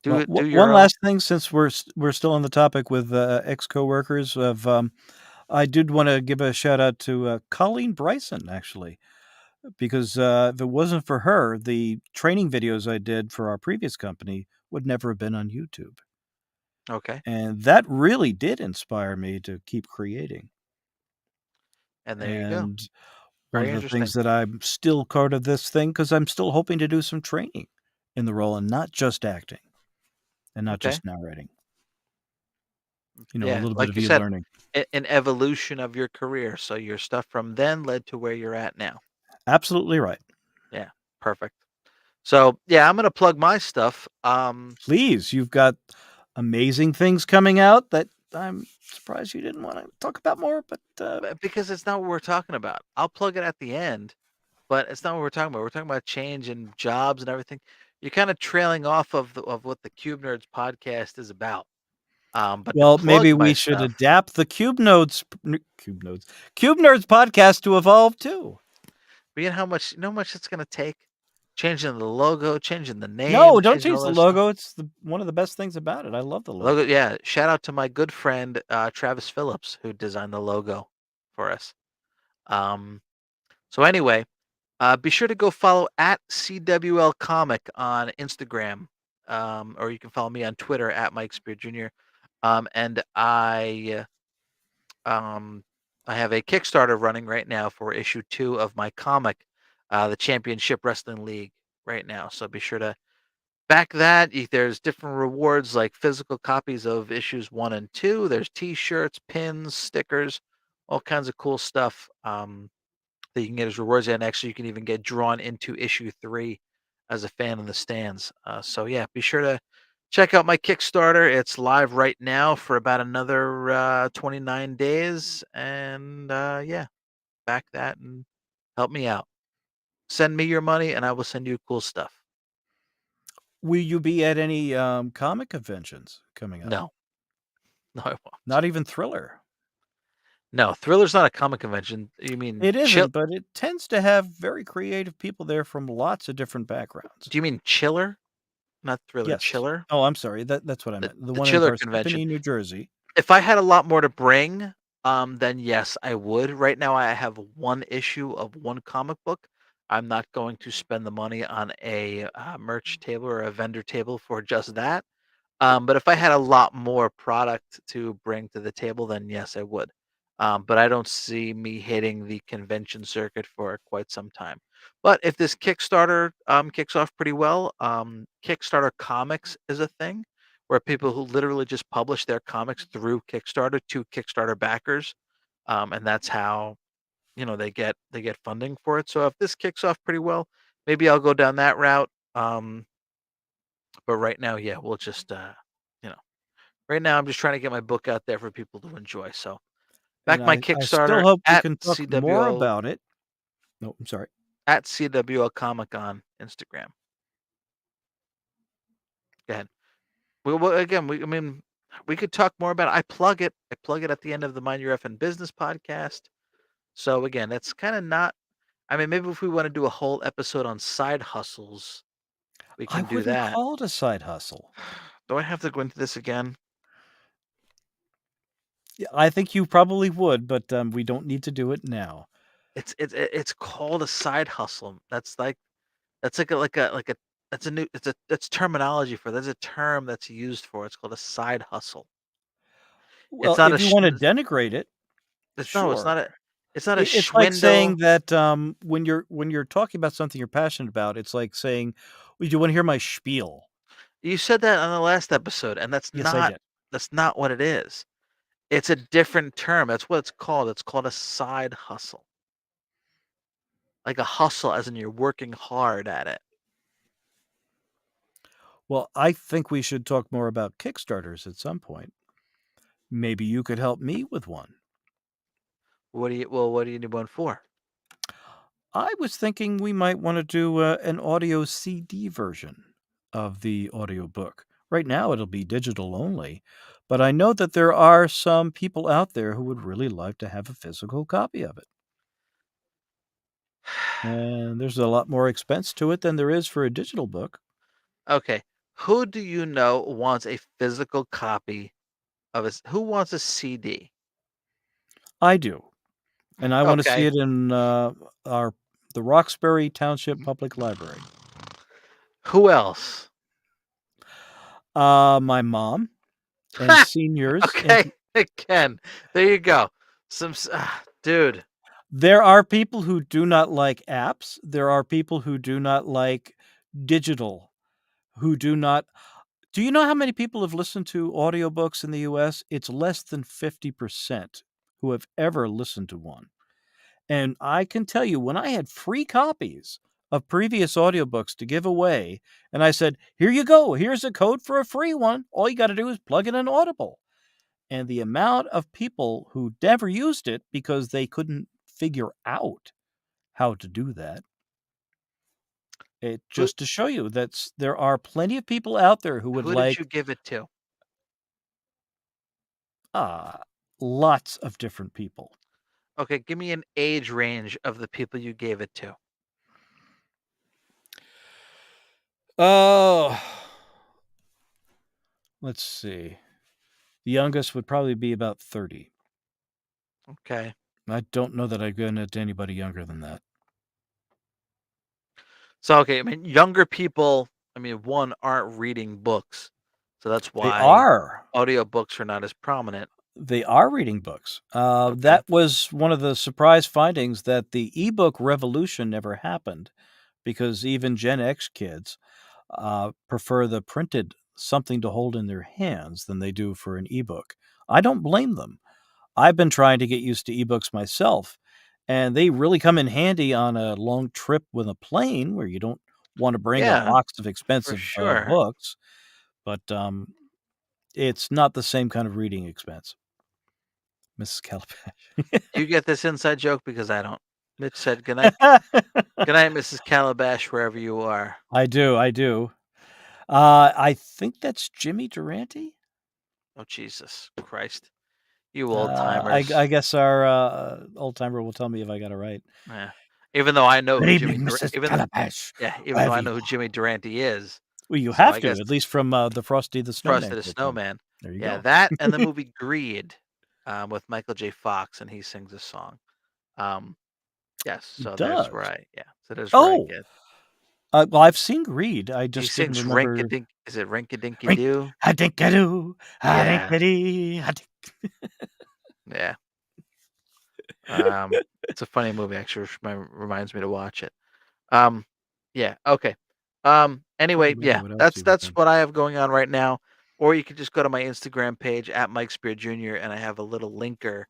Well, do one your own. last thing since we're still on the topic with, ex-coworkers of, I did wanna give a shout out to, Colleen Bryson, actually, because, if it wasn't for her, the training videos I did for our previous company would never have been on YouTube, Okay, and that really did inspire me to keep creating, and there you go. and one Very of the interesting. things that I'm still part of this thing because 'cause I'm still hoping to do some training in the role and not just acting and not Okay. just narrating, a Yeah, little bit like of you said, e-learning. an evolution of your career. So your stuff from then led to where you're at now. Absolutely right. Yeah, perfect. So yeah, I'm gonna plug my stuff. Please, you've got amazing things coming out that I'm surprised you didn't wanna talk about more, but, Because it's not what we're talking about. I'll plug it at the end, but it's not what we're talking about. We're talking about change and jobs and everything. You're kind of trailing off of what the Cube Nerds podcast is about. But to well, plug maybe my we should stuff, adapt the Cube Nerds podcast to evolve too. but you know how much it's gonna take? Changing the logo, changing the No, name, don't changing change all the this stuff. logo, it's the one of the best things about it. I love the Logo, logo. yeah. Shout out to my good friend Travis Phillips who designed the logo for us. Um, so anyway, be sure to go follow at CWL Comic on Instagram, or you can follow me on Twitter at Mike Spear Jr. And um, I have a Kickstarter running right now for issue 2 of my comic, the Championship Wrestling League, right now. So be sure to back that. There's different rewards like physical copies of issues 1 and 2. There's T-shirts, pins, stickers, all kinds of cool stuff. That you can get as rewards, and actually you can even get drawn into issue 3 as a fan in the stands. So yeah, be sure to check out my Kickstarter. It's live right now for about another 29 days, and yeah, back that and help me out. Send me your money, and I will send you cool stuff. Will you be at any, comic conventions coming up? No, no, I won't. Not even Thriller? No, Thriller's not a comic convention. You mean It chill? isn't, but it tends to have very creative people there from lots of different backgrounds. Do you mean Chiller? Not Thriller, Yes. Chiller. Oh, I'm sorry, that's what I The meant. The the one in Chiller convention. Parsippany, New Jersey. If I had a lot more to bring, then yes, I would. Right now, I have one issue of one comic book. I'm not going to spend the money on a merch table or a vendor table for just that. But if I had a lot more product to bring to the table, then yes, I would. But I don't see me hitting the convention circuit for quite some time. But if this Kickstarter kicks off pretty well, Kickstarter Comics is a thing where people who literally just publish their comics through Kickstarter to Kickstarter backers, and that's how they get funding for it. So if this kicks off pretty well, maybe I'll go down that route. But right now, yeah, we'll just you know right now, I'm just trying to get my book out there for people to enjoy. So back And my I still Kickstarter hope we can talk more CWL about it. No, I'm sorry. at CWL Comic on Instagram. Go ahead. Again, I mean, we could talk more about it. I plug it. I plug it at the end of the Mind Your Effing Business podcast. So again, that's kind of not. I mean, maybe if we want to do a whole episode on side hustles, we I can do wouldn't that. call it a side hustle. Do I have to go into this again? Yeah, I think you probably would, but, we don't need to do it now. It's called a side hustle. That's like a that's terminology for there's a term that's used for it's called a side hustle. It's Well, not a if you sh wanna denigrate it, it's no, sure. it's not a It's like saying schwindle. that, when you're talking about something you're passionate about, it's like saying, "Well, do you wanna hear my spiel?" You said that on the last episode, and Yes, I did. that's not what it is. It's a different term. That's what it's called. It's called a side hustle. Like a hustle as in you're working hard at it. Well, I think we should talk more about Kickstarters at some point. Maybe you could help me with one. What do you need one for? I was thinking we might wanna do, an audio CD version of the audiobook. Right now, it'll be digital only, but I know that there are some people out there who would really like to have a physical copy of it, and there's a lot more expense to it than there is for a digital book. Okay. Who do you know wants a physical copy of who wants a CD? I do, and I wanna see Okay. it in, our the Roxbury Township Public Library. Who else? My mom and seniors in Okay. Again, there you go. Dude. There are people who do not like apps. There are people who do not like digital, who do not do you know how many people have listened to audiobooks in the US? It's less than 50% who have ever listened to one. And I can tell you, when I had free copies of previous audiobooks to give away, and I said, "Here you go. Here's a code for a free one. All you gotta do is plug in an Audible." And the amount of people who never used it because they couldn't figure out how to do that. It Who just to show you that there are plenty of people out there who would who did you like, give it to? ah, lots of different people. Okay, give me an age range of the people you gave it to. Oh, let's see. The youngest would probably be about 30. Okay. I don't know that I've given it to anybody younger than that. So okay, I mean younger people, I mean one aren't reading books. So that's They why are. audiobooks are not as prominent. They are reading books. Okay. That was one of the surprise findings that the ebook revolution never happened because even Gen X kids prefer the printed something to hold in their hands than they do for an ebook. I don't blame them. I've been trying to get used to ebooks myself, and they really come in handy on a long trip with a plane where you don't want to bring a Yeah, box of for expensive sure. books, but it's not the same kind of reading expense. Mrs. Calabash. Do you get this inside joke? Because I don't. Mitch said, good night, Mrs. Calabash, wherever you are." I do, I do. I think that's Jimmy Durante? Oh, Jesus Christ. You old timers. I guess our, old timer will tell me if I got it right. Yeah. Even though I know "Good who evening, Mrs. Calabash, Even though wherever I you know who are." Jimmy Durante is. Well, you So have I to, guess at least from, the Frosty the Frosty Snowman the cartoon. Snowman. There you Yeah, go. that and the movie Greed, with Michael J. Fox, and he sings a song. Um, yes, He so does. there's where I Oh, get. well, I've seen Greed, I He just didn't sings remember Rinka-Dink is it Rinka-Dinky Rink Doo? a dink a doo, a dink Yeah, a dee, a dink. yeah. Um, it's a funny movie, actually, which reminds me to watch it. Um, yeah, okay. Trying to Anyway, remember yeah, what else he was that's in. what I have going on right now. Or you could just go to my Instagram page at Mike Spear Jr. and I have a little linker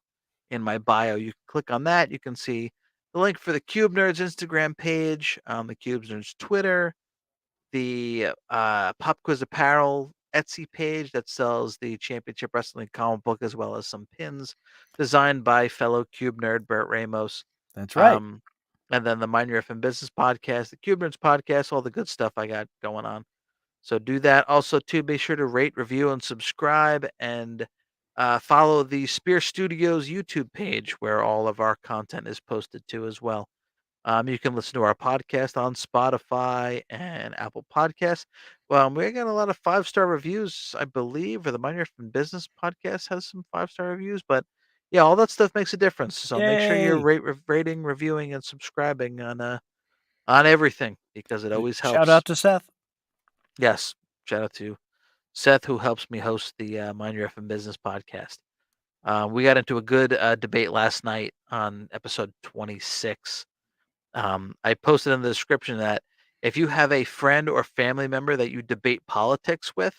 in my bio. You can click on that. You can see the link for the Cube Nerds Instagram page, the Cube Nerds Twitter, the Pop Quiz Apparel Etsy page that sells the Championship Wrestling comic book as well as some pins designed by fellow Cube nerd Bert Ramos. That's right. Um, and then the Mind Your Effing Business podcast, the Cube Nerds podcast, all the good stuff I got going on. So do that. Also, too, be sure to rate, review, and subscribe. And Follow the Spear Studios YouTube page where all of our content is posted to as well. You can listen to our podcast on Spotify and Apple Podcasts. Well, we're getting a lot of 5-star reviews, I believe, or the Mind Your Effing Business podcast has some 5-star reviews. But yeah, all that stuff makes a difference. So make sure you're Yay! rating, reviewing, and subscribing on everything because it always Shout helps. out to Seth. Yes, shout out to Seth who helps me host the Mind Your Effing Business podcast. We got into a good debate last night on episode 26. I posted in the description that if you have a friend or family member that you debate politics with,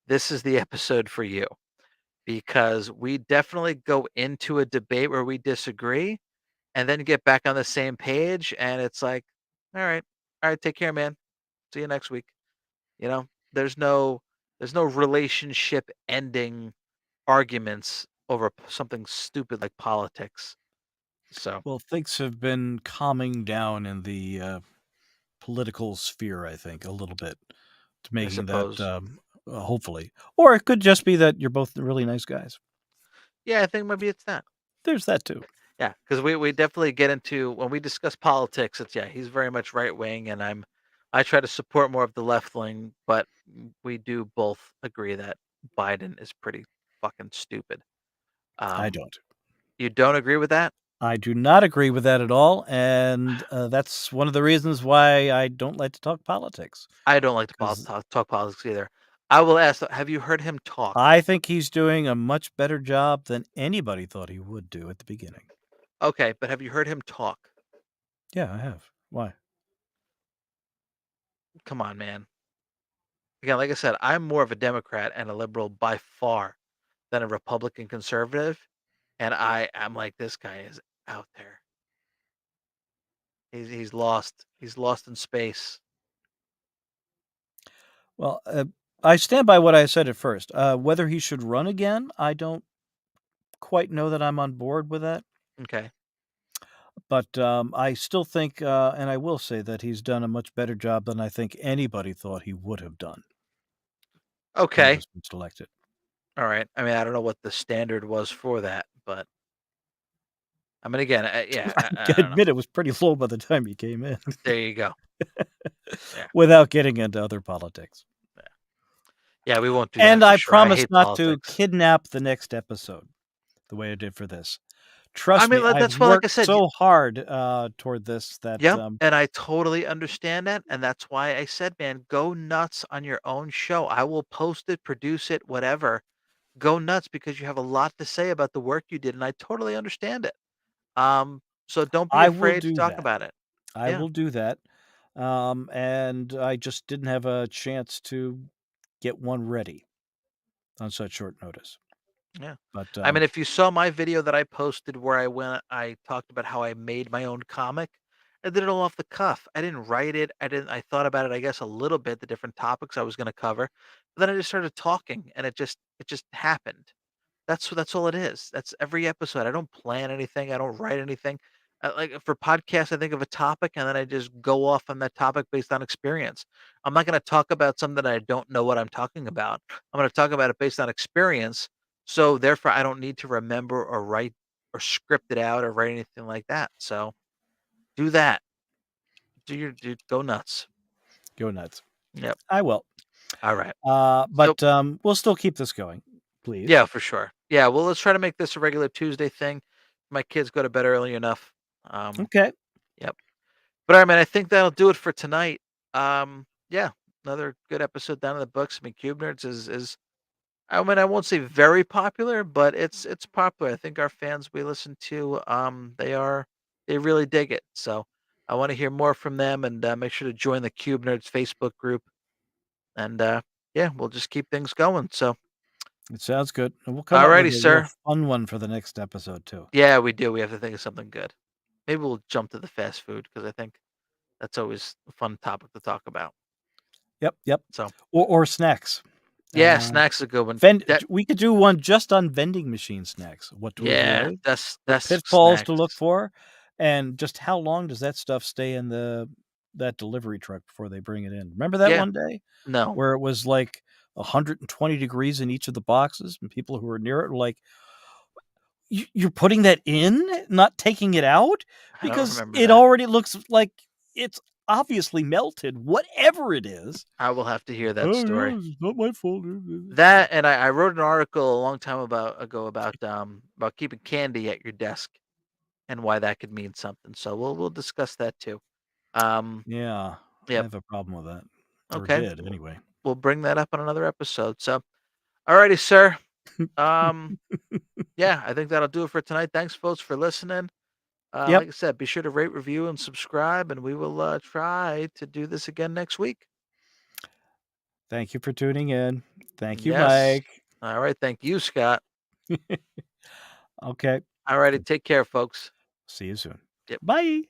this is the episode for you because we definitely go into a debate where we disagree and then get back on the same page. And it's like, all right, take care, man. See you next week. You know, there's no, there's no relationship ending arguments over something stupid like politics. So Well, things have been calming down in the political sphere, I think, a little bit to I making that suppose, hopefully. Or it could just be that you're both really nice guys. yeah, I think maybe it's that. There's that too. Yeah, because we definitely get into when we discuss politics. It's yeah, he's very much right wing, and I try to support more of the left wing, but we do both agree that Biden is pretty fucking stupid. I Um, don't. you don't agree with that? I do not agree with that at all, and that's one of the reasons why I don't like to talk politics. I don't like to Because talk politics either. I will ask, have you heard him talk? I think he's doing a much better job than anybody thought he would do at the beginning. Okay, but have you heard him talk? Yeah, I have. Why? Come on, man. Again, like I said, I'm more of a Democrat and a liberal by far than a Republican conservative, and I'm like, this guy is out there. He's lost. He's lost in space. Well, I stand by what I said at first. Whether he should run again, I don't quite know that I'm on board with that. Okay. But I still think, and I will say that he's done a much better job than I think anybody thought he would have done when he Okay. was first elected. All right. I mean, I don't know what the standard was for that, but I mean, again, yeah, I I don't know. admit it was pretty low by the time he came in, There you go. Yeah. without getting into other politics. Yeah. Yeah, we won't do that And for I sure. I promise hate not to politics. kidnap the next episode the way I did for this. I Trust mean, me, I've that's what, like I worked said, so hard toward this that yep. And I totally understand that. And that's why I said, man, go nuts on your own show. I will post it, produce it, whatever. Go nuts because you have a lot to say about the work you did. And I totally understand it. So don't be I will afraid to do talk that. about it. I Yeah. will do that. And I just didn't have a chance to get one ready on such short notice. Yeah. But I mean, if you saw my video that I posted where I talked about how I made my own comic, I did it all off the cuff. I didn't write it. I thought about it, I guess, a little bit, the different topics I was going to cover. But then I just started talking and it just happened. That's all it is. That's every episode. I don't plan anything. I don't write anything. Like for podcasts, I think of a topic and then I just go off on that topic based on experience. I'm not going to talk about something that I don't know what I'm talking about. I'm going to talk about it based on experience. So therefore, I don't need to remember or write or script it out or write anything like that. So do that. Go nuts. go nuts. Yep. I will. All right. So But we'll still keep this going, please. yeah, for sure. Yeah. Well, let's try to make this a regular Tuesday thing. My kids go to bed early enough. Um, Okay. Yep. But I mean, I think that'll do it for tonight. Yeah, another good episode down in the books. I mean, Cube Nerds is I mean, I won't say very popular, but it's popular. I think our fans we listen to, they really dig it. So I want to hear more from them and make sure to join the Cube Nerds Facebook group. And yeah, we'll just keep things going. So It sounds good. And we'll come up with alrighty, a real sir. fun one for the next episode, too. Yeah, we do. We have to think of something good. Maybe we'll jump to the fast food because I think that's always a fun topic to talk about. Yep. Yep. So Or snacks. yeah, Uh, snacks is a good one. we could do one just on vending machine snacks. What to Yeah, avoid, what that's pitfalls to look snacks. for, and just how long does that stuff stay in that delivery truck before they bring it in? Remember that Yeah, one day no. where it was like 120 degrees in each of the boxes, and people who were near it were like, you're putting that in, not taking it out? I don't Because remember it that. already looks like it's obviously melted, whatever it is. I will have to hear that Oh, story. yeah, it's not my fault. That, and I wrote an article a long time ago about keeping candy at your desk and why that could mean something. So we'll discuss that too. Yeah, I Yep. have a problem with that, or Okay. did anyway. We'll bring that up on another episode. So, alrighty, sir. Yeah, I think that'll do it for tonight. Thanks, folks, for listening. Yep. Like I said, be sure to rate, review, and subscribe, and we will try to do this again next week. Thank you for tuning in. Thank you, Yes. Mike. All right. Thank you, Scott. Okay. Alrighty. Take care, folks. See you soon. Yep. Bye.